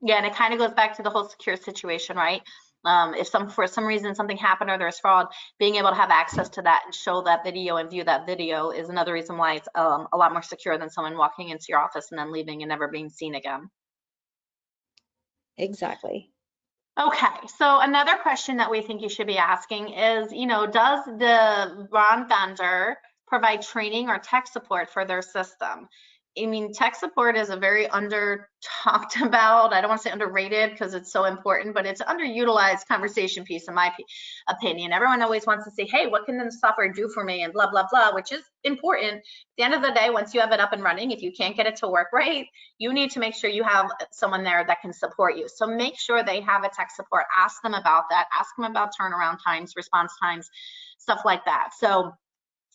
Yeah, and it kind of goes back to the whole secure situation, right? If for some reason something happened or there's fraud, being able to have access to that and show that video and view that video is another reason why it's a lot more secure than someone walking into your office and then leaving and never being seen again. Exactly. Okay, so another question that we think you should be asking is, does the RON vendor provide training or tech support for their system? I mean, tech support is a very under talked about, I don't want to say underrated because it's so important, but it's an underutilized conversation piece in my opinion. Everyone always wants to say, hey, what can the software do for me and blah, blah, blah, which is important. At the end of the day, once you have it up and running, if you can't get it to work right, you need to make sure you have someone there that can support you. So make sure they have a tech support. Ask them about that. Ask them about turnaround times, response times, stuff like that. So,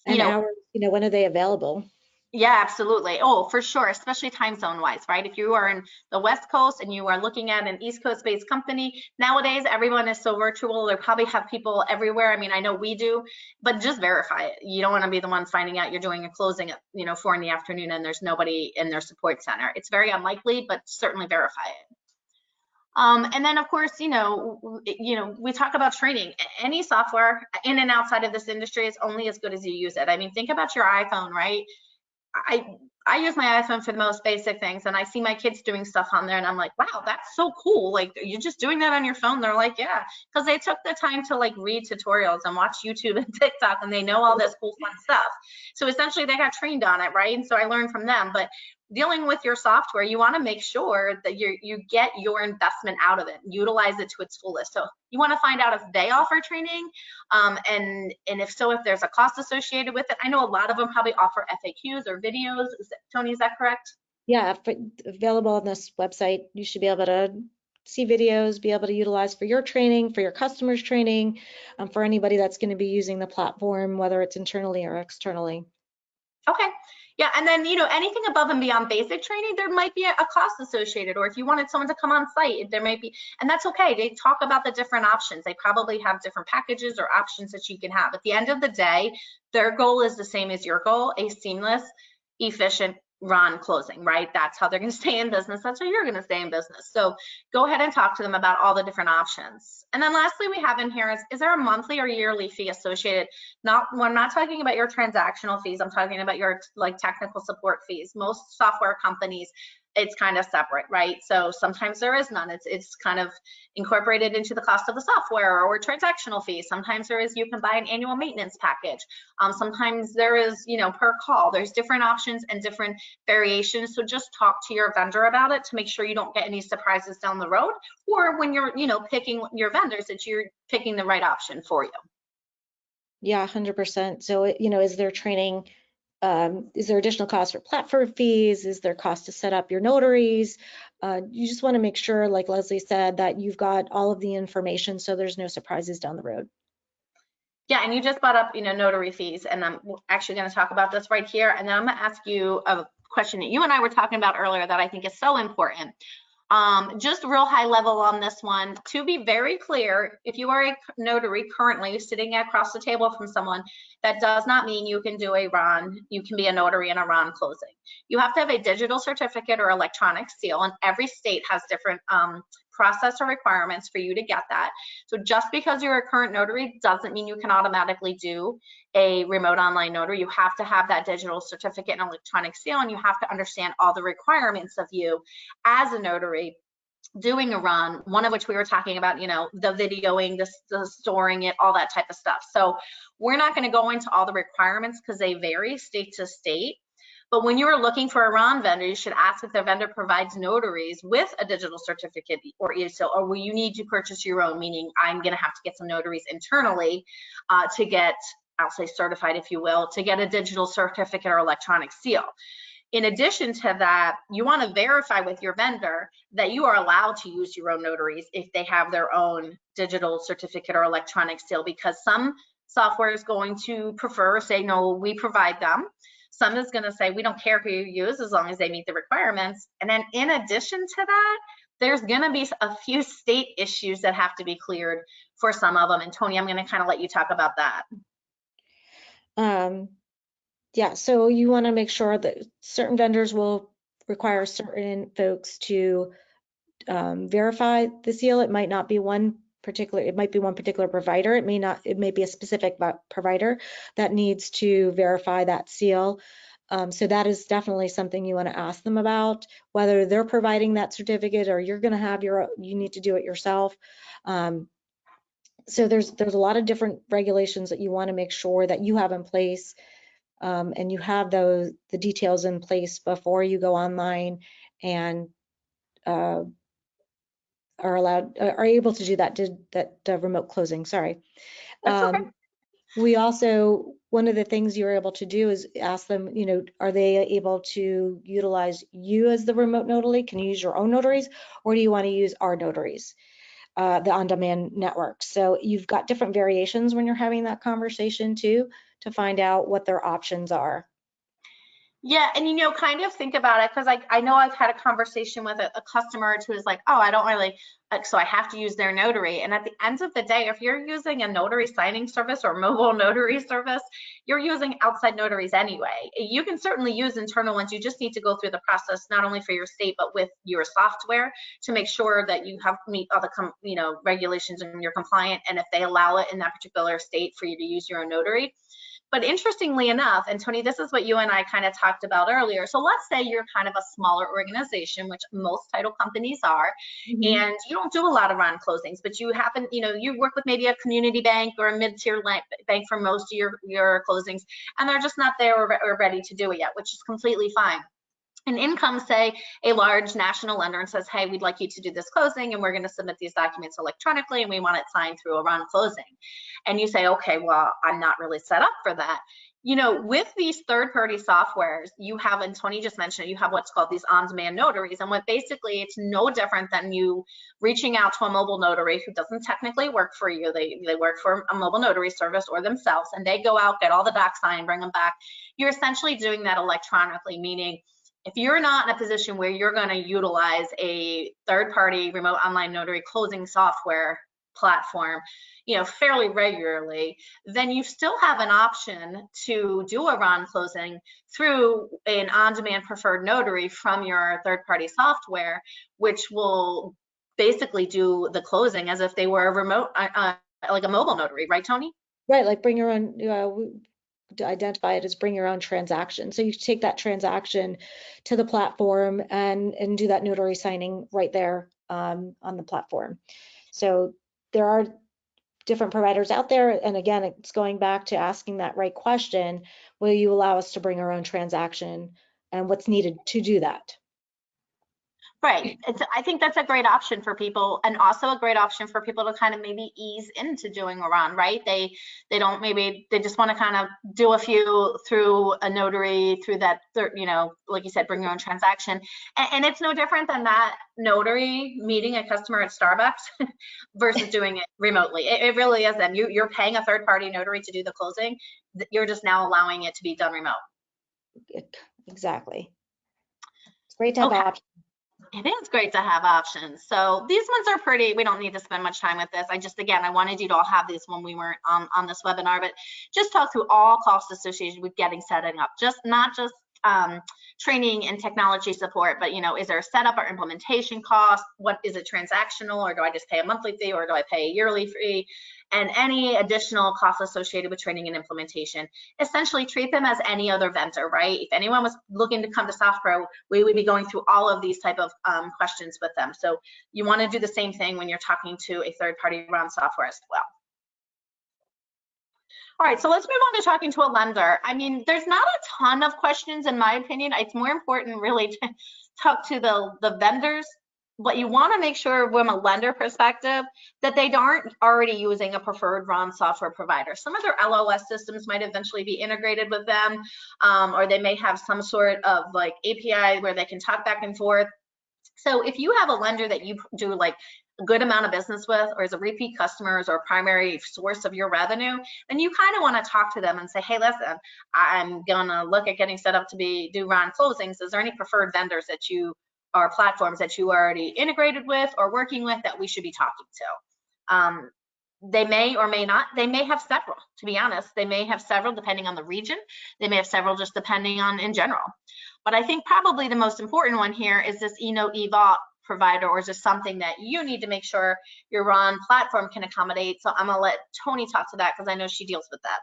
And hours, when are they available? yeah, absolutely. Oh, for sure, especially time zone wise, right? If you are in the West Coast and you are looking at an East Coast based company, nowadays everyone is so virtual. They probably have people everywhere. I mean, I know we do, but just verify it. You don't want to be the ones finding out you're doing a closing at 4 in the afternoon and there's nobody in their support center. It's very unlikely, but certainly verify it. And then of course, we talk about training. Any software in and outside of this industry is only as good as you use it. I mean, think about your iPhone, right? I use my iPhone for the most basic things, and I see my kids doing stuff on there and I'm like, wow, that's so cool. Like, you're just doing that on your phone? They're like, yeah, because they took the time to like read tutorials and watch YouTube and TikTok, and they know all this cool fun stuff. So essentially they got trained on it, right? And so I learned from them. But dealing with your software, you want to make sure that you get your investment out of it, utilize it to its fullest. So you want to find out if they offer training, and if so, if there's a cost associated with it. I know a lot of them probably offer FAQs or videos. Toni, is that correct? Yeah, available on this website. You should be able to see videos, be able to utilize for your training, for your customers' training, for anybody that's going to be using the platform, whether it's internally or externally. Okay. Yeah, and then, anything above and beyond basic training, there might be a cost associated, or if you wanted someone to come on site, there might be, and that's okay. They talk about the different options. They probably have different packages or options that you can have. At the end of the day, their goal is the same as your goal, a seamless, efficient RON closing, right? That's how they're going to stay in business. That's how you're going to stay in business. So go ahead and talk to them about all the different options. And then lastly, we have in here is there a monthly or yearly fee associated? I'm not talking about your transactional fees. I'm talking about your like technical support fees. Most software companies, it's kind of separate, right? So sometimes there is none. It's kind of incorporated into the cost of the software or transactional fees. Sometimes there is, you can buy an annual maintenance package. Sometimes there is, per call. There's different options and different variations. So just talk to your vendor about it to make sure you don't get any surprises down the road, or when you're, picking your vendors, that you're picking the right option for you. Yeah, 100%. So, is there training? Is there additional cost for platform fees? Is there cost to set up your notaries? You just want to make sure, like Leslie said, that you've got all of the information so there's no surprises down the road. Yeah, and you just brought up, notary fees, and I'm actually going to talk about this right here, and then I'm going to ask you a question that you and I were talking about earlier that I think is so important. Just real high level on this one, to be very clear, if you are a notary currently sitting across the table from someone, that does not mean you can do a RON, you can be a notary in a RON closing. You have to have a digital certificate or electronic seal, and every state has different process or requirements for you to get that. So just because you're a current notary doesn't mean you can automatically do a remote online notary. You have to have that digital certificate and electronic seal, and you have to understand all the requirements of you as a notary doing a RON, one of which we were talking about, the videoing, the storing it, all that type of stuff. So we're not going to go into all the requirements because they vary state to state. But when you are looking for a RON vendor, you should ask if the vendor provides notaries with a digital certificate or ESO, or will you need to purchase your own, meaning I'm going to have to get some notaries internally to get, I'll say certified, if you will, to get a digital certificate or electronic seal. In addition to that, you want to verify with your vendor that you are allowed to use your own notaries if they have their own digital certificate or electronic seal, because some software is going to prefer, say, no, we provide them. Some is going to say, we don't care who you use as long as they meet the requirements. And then in addition to that, there's going to be a few state issues that have to be cleared for some of them. And Toni, I'm going to kind of let you talk about that. Yeah, so you want to make sure that certain vendors will require certain folks to verify the seal. It might not be one particular, it might be one particular provider. It may be a specific provider that needs to verify that seal. So that is definitely something you want to ask them about, whether they're providing that certificate or you're going to have you need to do it yourself. So there's a lot of different regulations that you want to make sure that you have in place, and you have the details in place before you go online and are able to do that remote closing. Sorry. That's okay. We also, one of the things you're able to do is ask them, are they able to utilize you as the remote notary? Can you use your own notaries, or do you want to use our notaries, the on-demand network? So you've got different variations when you're having that conversation too, to find out what their options are. Yeah, and kind of think about it, because I know I've had a conversation with a customer who is like, oh, I don't really, so I have to use their notary. And at the end of the day, if you're using a notary signing service or mobile notary service, you're using outside notaries anyway. You can certainly use internal ones. You just need to go through the process, not only for your state, but with your software, to make sure that you have meet all the regulations and you're compliant. And if they allow it in that particular state for you to use your own notary. But interestingly enough, and Toni, this is what you and I kind of talked about earlier. So let's say you're kind of a smaller organization, which most title companies are, and you don't do a lot of round closings, but you happen, you work with maybe a community bank or a mid-tier bank for most of your closings, and they're just not there or ready to do it yet, which is completely fine. And in comes, say, a large national lender and says, hey, we'd like you to do this closing, and we're going to submit these documents electronically, and we want it signed through a round closing. And you say, okay, well, I'm not really set up for that. With these third-party softwares, you have, and Toni just mentioned it, you have what's called these on-demand notaries. And what basically, it's no different than you reaching out to a mobile notary who doesn't technically work for you. They work for a mobile notary service or themselves, and they go out, get all the docs signed, bring them back. You're essentially doing that electronically, meaning if you're not in a position where you're going to utilize a third-party remote online notary closing software platform, fairly regularly, then you still have an option to do a RON closing through an on-demand preferred notary from your third-party software, which will basically do the closing as if they were a remote, like a mobile notary, right, Toni? Right, like bring your own, to identify it as bring your own transaction. So you take that transaction to the platform and do that notary signing right there on the platform. So there are different providers out there. And again, it's going back to asking that right question, will you allow us to bring our own transaction, and what's needed to do that? Right. I think that's a great option for people, and also a great option for people to kind of maybe ease into doing a RON, right? They don't, maybe they just want to kind of do a few through a notary, through that, like you said, bring your own transaction. And it's no different than that notary meeting a customer at Starbucks versus doing it remotely. It really is. Then you're paying a third party notary to do the closing. You're just now allowing it to be done remote. Exactly. It's great to have options. It is great to have options. So these ones are pretty, we don't need to spend much time with this. I wanted you to all have these when we weren't on this webinar, but just talk through all costs associated with setting up, not just training and technology support, but is there a setup or implementation cost? What is it, transactional, or do I just pay a monthly fee, or do I pay a yearly fee? And any additional costs associated with training and implementation. Essentially treat them as any other vendor, right? If anyone was looking to come to SoftPro, we would be going through all of these type of questions with them. So you want to do the same thing when you're talking to a third-party RON software as well. All right, so let's move on to talking to a lender. I mean, there's not a ton of questions in my opinion. It's more important really to talk to the vendors. But you want to make sure from a lender perspective that they aren't already using a preferred RON software provider. Some of their LOS systems might eventually be integrated with them, or they may have some sort of like API where they can talk back and forth. So if you have a lender that you do like a good amount of business with, or is a repeat customers or primary source of your revenue, then you kind of want to talk to them and say, hey, listen, I'm gonna look at getting set up to do RON closings. Is there any preferred vendors that you, or platforms that you already integrated with or working with that we should be talking to? They may or may not, they may have several, to be honest. They may have several depending on the region. They may have several just depending on in general. But I think probably the most important one here is this eNote eVault provider, or is this something that you need to make sure your RON platform can accommodate? So I'm gonna let Toni talk to that because I know she deals with that.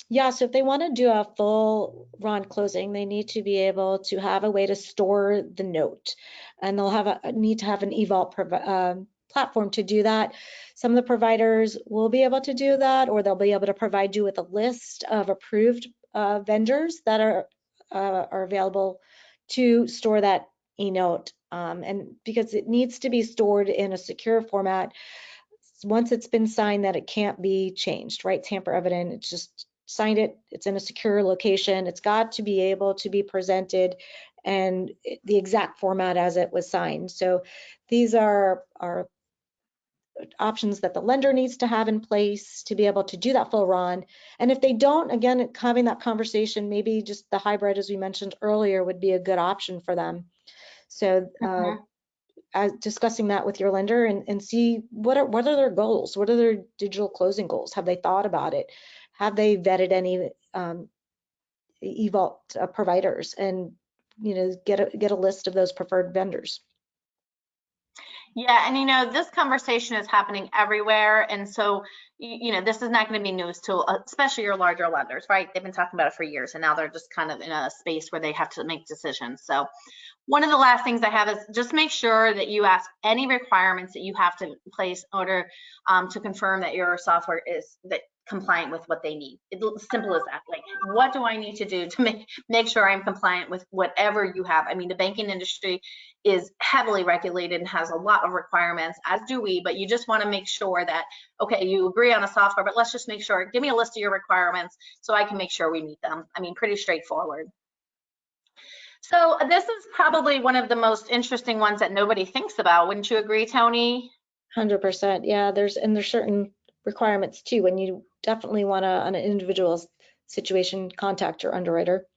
Yeah, so if they want to do a full RON closing, they need to be able to have a way to store the note, and they'll have need to have an eVault platform to do that. Some of the providers will be able to do that, or they'll be able to provide you with a list of approved vendors that are available to store that eNote, and because it needs to be stored in a secure format. Once it's been signed, that it can't be changed, right? Tamper evident. It's just signed it. It's in a secure location. It's got to be able to be presented and the exact format as it was signed. So these are options that the lender needs to have in place to be able to do that full RON. And if they don't, again, having that conversation, maybe just the hybrid, as we mentioned earlier, would be a good option for them. So discussing that with your lender and see what are their goals, what are their digital closing goals, have they thought about it, have they vetted any eVault providers, and get a list of those preferred vendors. Yeah, and this conversation is happening everywhere, and so this is not going to be news to especially your larger lenders, right? They've been talking about it for years, and now they're just kind of in a space where they have to make decisions. So one of the last things I have is just make sure that you ask any requirements that you have to place in order to confirm that your software is compliant with what they need. It's simple as that. Like, what do I need to do to make sure I'm compliant with whatever you have? I mean, the banking industry is heavily regulated and has a lot of requirements, as do we, but you just want to make sure that, okay, you agree on a software, but let's just make sure, give me a list of your requirements so I can make sure we meet them. I mean, pretty straightforward. So this is probably one of the most interesting ones that nobody thinks about. Wouldn't you agree, Toni? 100%. Yeah, there's certain requirements too, and you definitely want to, on an individual situation, contact your underwriter.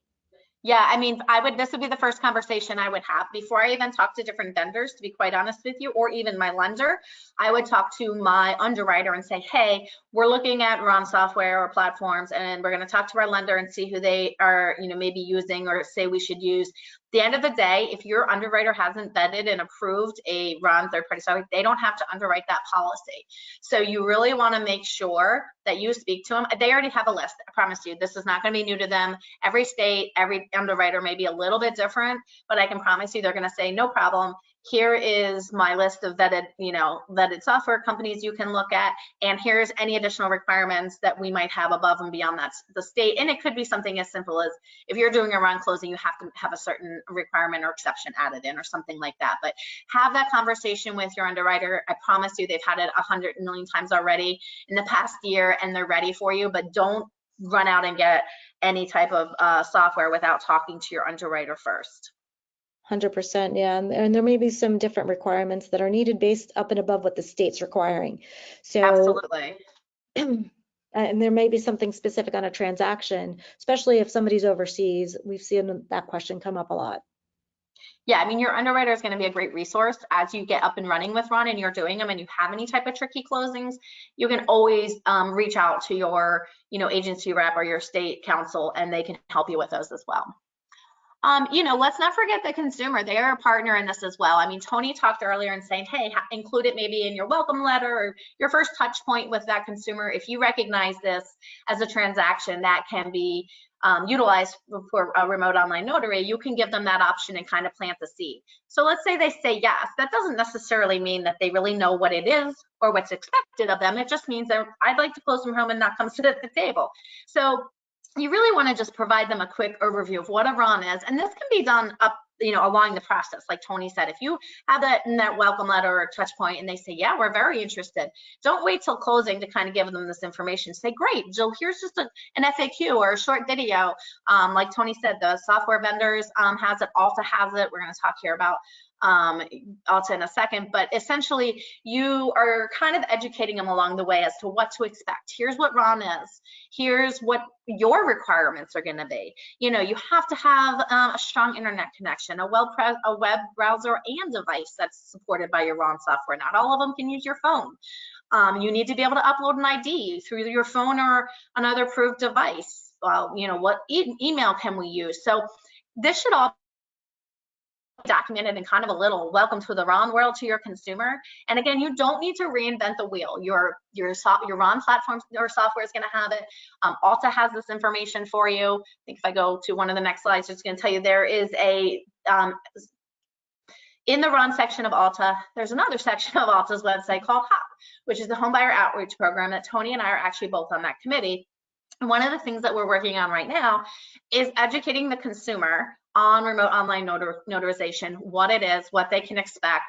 Yeah, I mean, this would be the first conversation I would have before I even talk to different vendors, to be quite honest with you, or even my lender. I would talk to my underwriter and say, hey, we're looking at RON software or platforms, and we're going to talk to our lender and see who they are, maybe using or say we should use. At the end of the day, if your underwriter hasn't vetted and approved a RON third-party software, they don't have to underwrite that policy. So you really want to make sure that you speak to them. They already have a list. I promise you, this is not going to be new to them. Every state, every underwriter may be a little bit different, but I can promise you they're going to say, no problem. Here is my list of vetted software companies you can look at, and here's any additional requirements that we might have above and beyond the state. And it could be something as simple as, if you're doing a RON closing, you have to have a certain requirement or exception added in or something like that. But have that conversation with your underwriter. I promise you they've had it 100 million times already in the past year, and they're ready for you. But don't run out and get any type of software without talking to your underwriter first. 100%, yeah, and there may be some different requirements that are needed based up and above what the state's requiring. So absolutely. And there may be something specific on a transaction, especially if somebody's overseas. We've seen that question come up a lot. Yeah, I mean, your underwriter is going to be a great resource as you get up and running with RON and you're doing them and you have any type of tricky closings. You can always reach out to your, agency rep or your state counsel, and they can help you with those as well. Let's not forget the consumer. They are a partner in this as well. I mean, Toni talked earlier and saying, hey, include it maybe in your welcome letter or your first touch point with that consumer. If you recognize this as a transaction that can be utilized for a remote online notary, you can give them that option and kind of plant the seed. So let's say they say yes. That doesn't necessarily mean that they really know what it is or what's expected of them. It just means that I'd like to close from home and not come sit at the table. So you really want to just provide them a quick overview of what a RON is, and this can be done up, along the process. Like Toni said, if you have that in that welcome letter or touch point and they say, yeah, we're very interested, don't wait till closing to kind of give them this information. Say, great, Jill, here's just an FAQ or a short video. Like Toni said, the software vendors has it, also has it. We're going to talk here about Alta in a second, but essentially you are kind of educating them along the way as to what to expect. Here's what RON is. Here's what your requirements are going to be. You know, you have to have a strong internet connection, a web browser and device that's supported by your RON software. Not all of them can use your phone. You need to be able to upload an ID through your phone or another approved device. Well, you know, what email can we use? So this should all documented in kind of a little welcome to the RON world to your consumer. And again, you don't need to reinvent the wheel. Your RON platform or software is going to have it. Alta has this information for you. I think if I go to one of the next slides, it's going to tell you there is a in the RON section of Alta, there's another section of Alta's website called HOP, which is the Home Buyer Outreach Program that Toni and I are actually both on that committee. And one of the things that we're working on right now is educating the consumer on remote online notarization, what it is, what they can expect.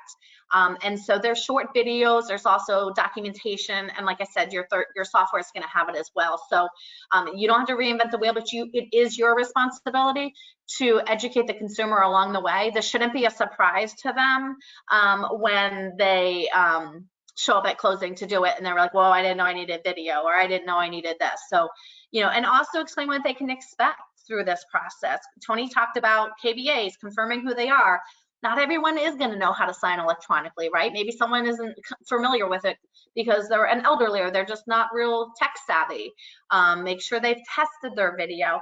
And so there's short videos, there's also documentation, and like I said, your software is going to have it as well. So you don't have to reinvent the wheel, but it is your responsibility to educate the consumer along the way. This shouldn't be a surprise to them when they show up at closing to do it and they're like, whoa, I didn't know I needed video, or I didn't know I needed this. So, you know, and also explain what they can expect through this process. Toni talked about KBAs, confirming who they are. Not everyone is going to know how to sign electronically, right? Maybe someone isn't familiar with it because they're an elderly or they're just not real tech savvy. Make sure they've tested their video.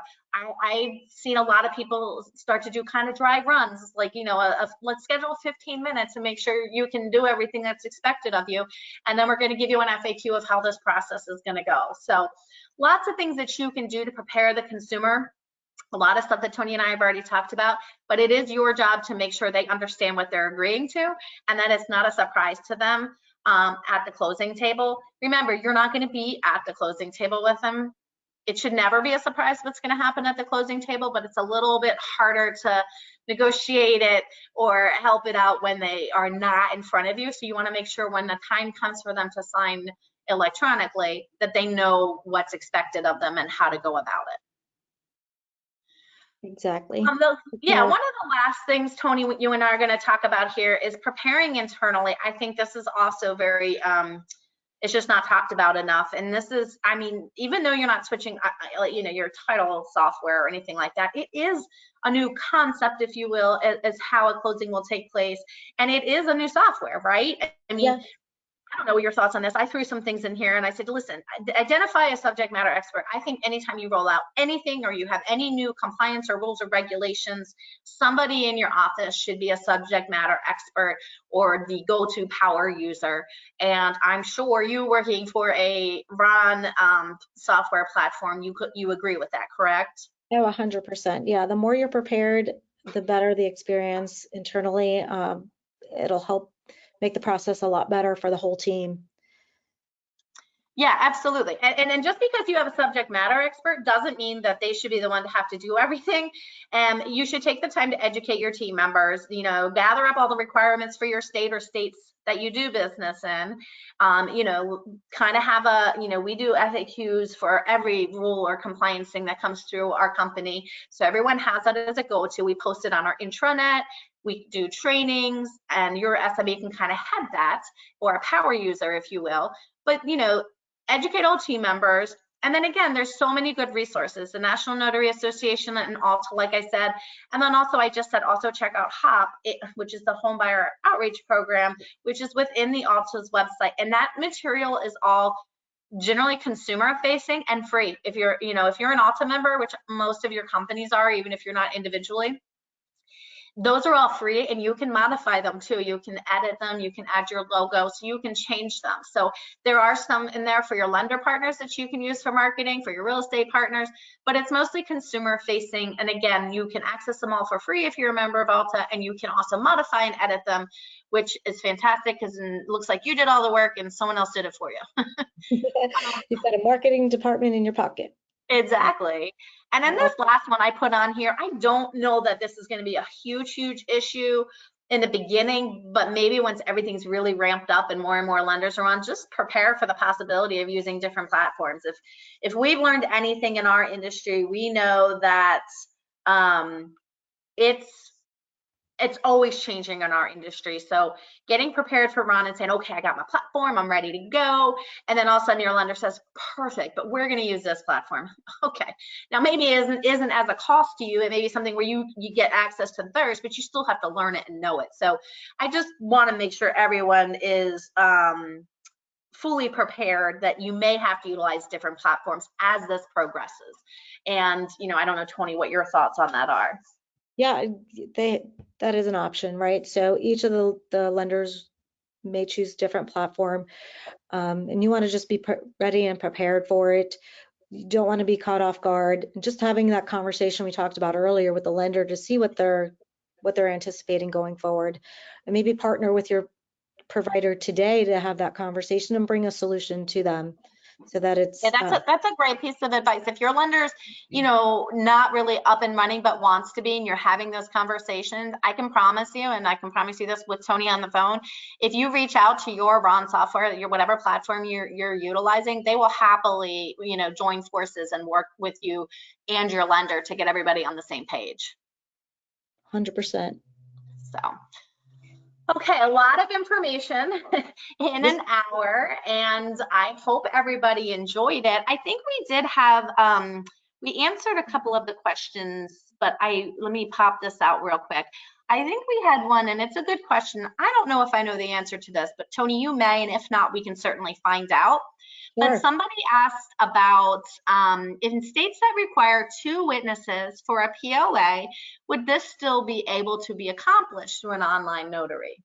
I've seen a lot of people start to do kind of dry runs, like, you know, let's schedule 15 minutes and make sure you can do everything that's expected of you. And then we're going to give you an FAQ of how this process is going to go. So lots of things that you can do to prepare the consumer. A lot of stuff that Toni and I have already talked about, but it is your job to make sure they understand what they're agreeing to and that it's not a surprise to them at the closing table. Remember, you're not going to be at the closing table with them. It should never be a surprise what's going to happen at the closing table, but it's a little bit harder to negotiate it or help it out when they are not in front of you. So you want to make sure when the time comes for them to sign electronically that they know what's expected of them and how to go about it. Exactly. One of the last things, Toni, you and I are going to talk about here is preparing internally. I think this is also very, it's just not talked about enough. And this is, I mean, even though you're not switching, you know, your title software or anything like that, it is a new concept, if you will, as how a closing will take place. And it is a new software, right? I mean, yeah. I don't know what your thoughts on this. I threw some things in here and I said, listen, identify a subject matter expert. I think anytime you roll out anything or you have any new compliance or rules or regulations, somebody in your office should be a subject matter expert or the go-to power user. And I'm sure you working for a RON software platform, you agree with that, correct? Oh, 100%. Yeah, the more you're prepared, the better the experience internally. It'll help make the process a lot better for the whole team. Yeah, absolutely. And just because you have a subject matter expert doesn't mean that they should be the one to have to do everything. You should take the time to educate your team members, you know, gather up all the requirements for your state or states that you do business in, you know, kind of have a, you know, we do FAQs for every rule or compliance thing that comes through our company. So everyone has that as a go-to. We post it on our intranet. We do trainings and your SME can kind of head that, or a power user, if you will. But, you know, educate all team members. And then again, there's so many good resources, the National Notary Association and Alta, like I said. And then also, I just said, also check out HOP, which is the Home Buyer Outreach Program, which is within the Alta's website. And that material is all generally consumer facing and free. If you're, you know, if you're an Alta member, which most of your companies are, even if you're not individually, those are all free and you can modify them too. You can edit them, you can add your logo, so you can change them. So there are some in there for your lender partners that you can use for marketing, for your real estate partners, but it's mostly consumer facing. And again, you can access them all for free if you're a member of Alta, and you can also modify and edit them, which is fantastic because it looks like you did all the work and someone else did it for you. You've got a marketing department in your pocket. Exactly. And then this last one I put on here, I don't know that this is going to be a huge issue in the beginning, but maybe once everything's really ramped up and more lenders are on, just prepare for the possibility of using different platforms. If we've learned anything in our industry, we know that it's it's always changing in our industry. So getting prepared for Ron and saying, okay, I got my platform, I'm ready to go. And then all of a sudden your lender says, perfect, but we're going to use this platform. Okay. Now maybe it isn't as a cost to you. It may be something where you get access to theirs, but you still have to learn it and know it. So I just want to make sure everyone is fully prepared that you may have to utilize different platforms as this progresses. And, I don't know, Toni, what your thoughts on that are. Yeah, that is an option, right? So each of the lenders may choose different platform, and you want to just be ready and prepared for it. You don't want to be caught off guard. Just having that conversation we talked about earlier with the lender to see what they're anticipating going forward, and maybe partner with your provider today to have that conversation and bring a solution to them, so that it's that's a great piece of advice. If your lender's not really up and running but wants to be, and you're having those conversations, I can promise you, and I can promise you this with Toni on the phone, if you reach out to your Ron software, your whatever platform you're utilizing, they will happily join forces and work with you and your lender to get everybody on the same page. 100%. So okay, a lot of information in an hour, and I hope everybody enjoyed it. I think we did have, we answered a couple of the questions, but let me pop this out real quick. I think we had one, and it's a good question. I don't know if I know the answer to this, but Toni, you may, and if not, we can certainly find out. Sure. But somebody asked about in states that require 2 witnesses for a POA, would this still be able to be accomplished through an online notary?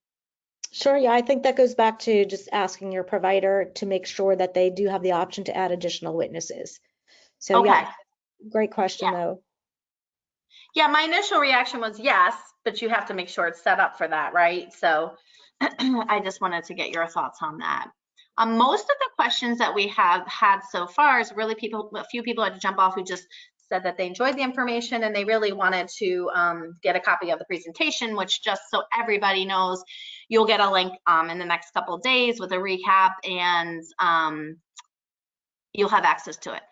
Sure, yeah, I think that goes back to just asking your provider to make sure that they do have the option to add additional witnesses. So okay. Yeah, great question though. Yeah, my initial reaction was yes, but you have to make sure it's set up for that, right? So I just wanted to get your thoughts on that. Most of the questions that we have had so far is really a few people had to jump off who just said that they enjoyed the information and they really wanted to get a copy of the presentation, which, just so everybody knows, you'll get a link in the next couple of days with a recap, and you'll have access to it.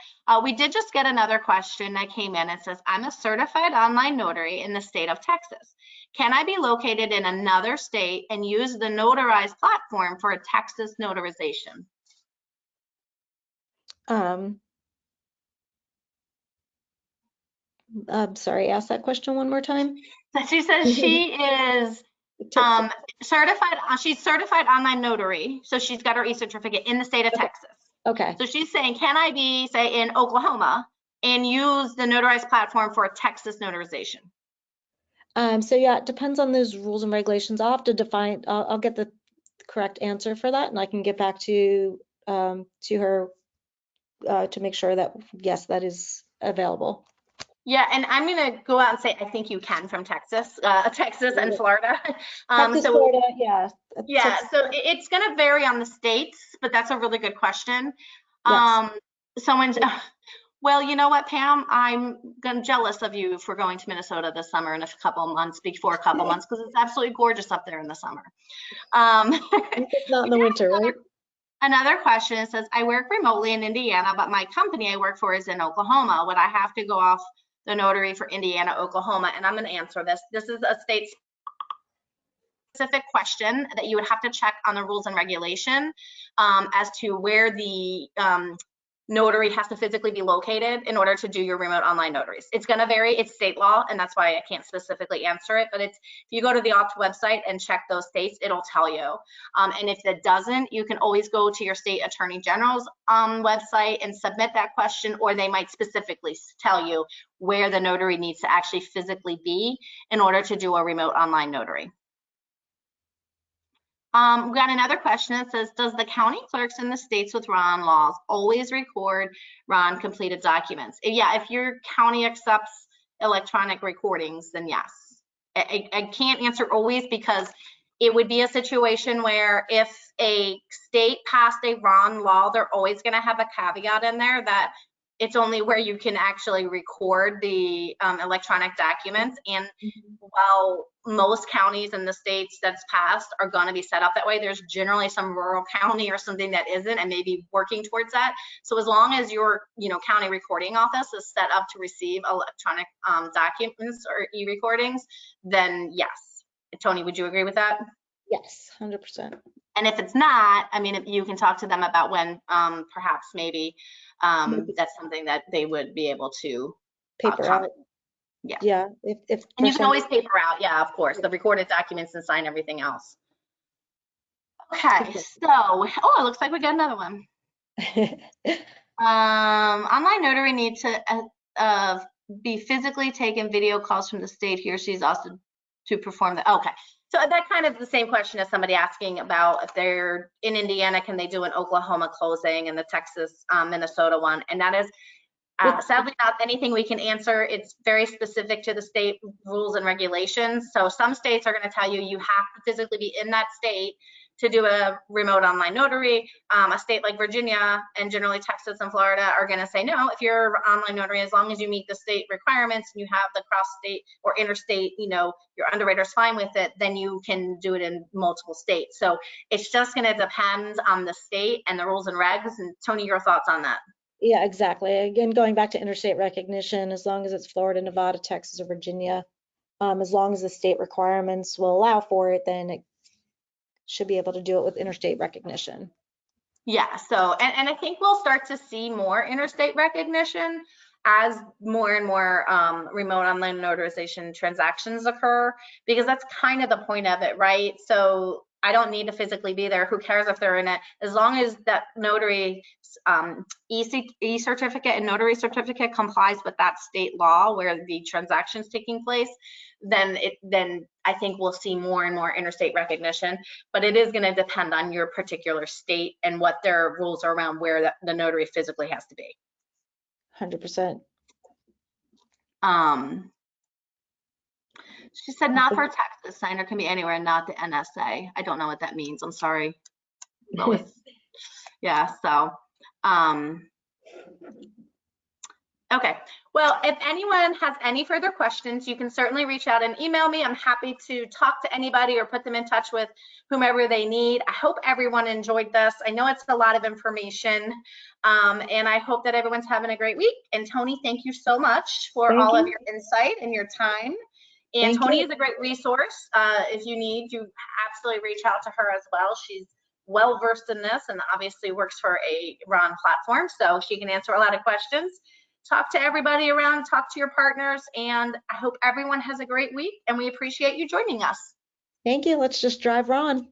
We did just get another question that came in. It says, I'm a certified online notary in the state of Texas. Can I be located in another state and use the Notarize platform for a Texas notarization? I'm sorry, ask that question one more time. She says she is certified. She's certified online notary, so she's got her e-certificate in the state of Texas. Okay. So she's saying, can I be, say, in Oklahoma and use the Notarize platform for a Texas notarization? So yeah, it depends on those rules and regulations. I'll have to define. I'll get the correct answer for that, and I can get back to her to make sure that yes, that is available. Yeah, and I'm gonna go out and say I think you can from Texas, Texas and Florida. Texas, Florida, yeah. Yeah, Texas. so it's gonna vary on the states, but that's a really good question. Yes. Someone's, well, you know what, Pam, I'm jealous of you for going to Minnesota this summer in a couple of months, before a couple months, because it's absolutely gorgeous up there in the summer. It's not in the winter, right? Another question says, I work remotely in Indiana, but my company I work for is in Oklahoma. Would I have to go off the notary for Indiana, Oklahoma? And I'm going to answer this. This is a state specific question that you would have to check on the rules and regulation as to where the notary has to physically be located in order to do your remote online notaries. It's going to vary. It's state law, and that's why I can't specifically answer it. But it's, if you go to the OPT website and check those states, it'll tell you. And if it doesn't, you can always go to your state attorney general's website and submit that question, or they might specifically tell you where the notary needs to actually physically be in order to do a remote online notary. We got another question that says, does the county clerks in the states with Ron laws always record Ron completed documents? Yeah, if your county accepts electronic recordings, then yes. I can't answer always, because it would be a situation where if a state passed a Ron law, they're always going to have a caveat in there that it's only where you can actually record the electronic documents. And while most counties in the states that's passed are going to be set up that way, there's generally some rural county or something that isn't, and maybe working towards that. So as long as your county recording office is set up to receive electronic documents or e-recordings, then yes. Toni, would you agree with that? Yes, 100%. And if it's not, I mean, if you can talk to them about when perhaps maybe that's something that they would be able to Paper out. comment. Yeah. Yeah, if And you can always paper out, yeah, of course, the recorded documents and sign everything else. Okay, so, oh, it looks like we got another one. Online notary need to be physically taking video calls from the state he or she's also to perform the, okay. So that kind of the same question as somebody asking about if they're in Indiana, can they do an Oklahoma closing and the Texas, Minnesota one? And that is sadly not anything we can answer. It's very specific to the state rules and regulations. So some states are going to tell you you have to physically be in that state to do a remote online notary. A state like Virginia and generally Texas and Florida are going to say no, if you're online notary, as long as you meet the state requirements and you have the cross state or interstate, you know, your underwriter's fine with it, then you can do it in multiple states. So it's just going to depend on the state and the rules and regs. And Toni, your thoughts on that? Yeah, exactly. Again, going back to interstate recognition, as long as it's Florida, Nevada, Texas, or Virginia, as long as the state requirements will allow for it, then it should be able to do it with interstate recognition. Yeah, so, and I think we'll start to see more interstate recognition as more and more remote online notarization transactions occur, because that's kind of the point of it, right? So I don't need to physically be there. Who cares if they're in it? As long as that notary e-certificate and notary certificate complies with that state law where the transaction's taking place, then I think we'll see more and more interstate recognition. But it is going to depend on your particular state and what their rules are around where the notary physically has to be. 100%. She said not for Texas. Signer can be anywhere, not the NSA. I don't know what that means. I'm sorry, Lois. Yeah, so okay. Well, if anyone has any further questions, you can certainly reach out and email me. I'm happy to talk to anybody or put them in touch with whomever they need. I hope everyone enjoyed this. I know it's a lot of information, and I hope that everyone's having a great week. And Toni, thank you so much for all of your insight and your time. And Toni is a great resource. If you need, you absolutely reach out to her as well. She's well versed in this and obviously works for a RON platform, so she can answer a lot of questions. Talk to everybody around, talk to your partners, and I hope everyone has a great week, and we appreciate you joining us. Thank you. Let's just drive Ron.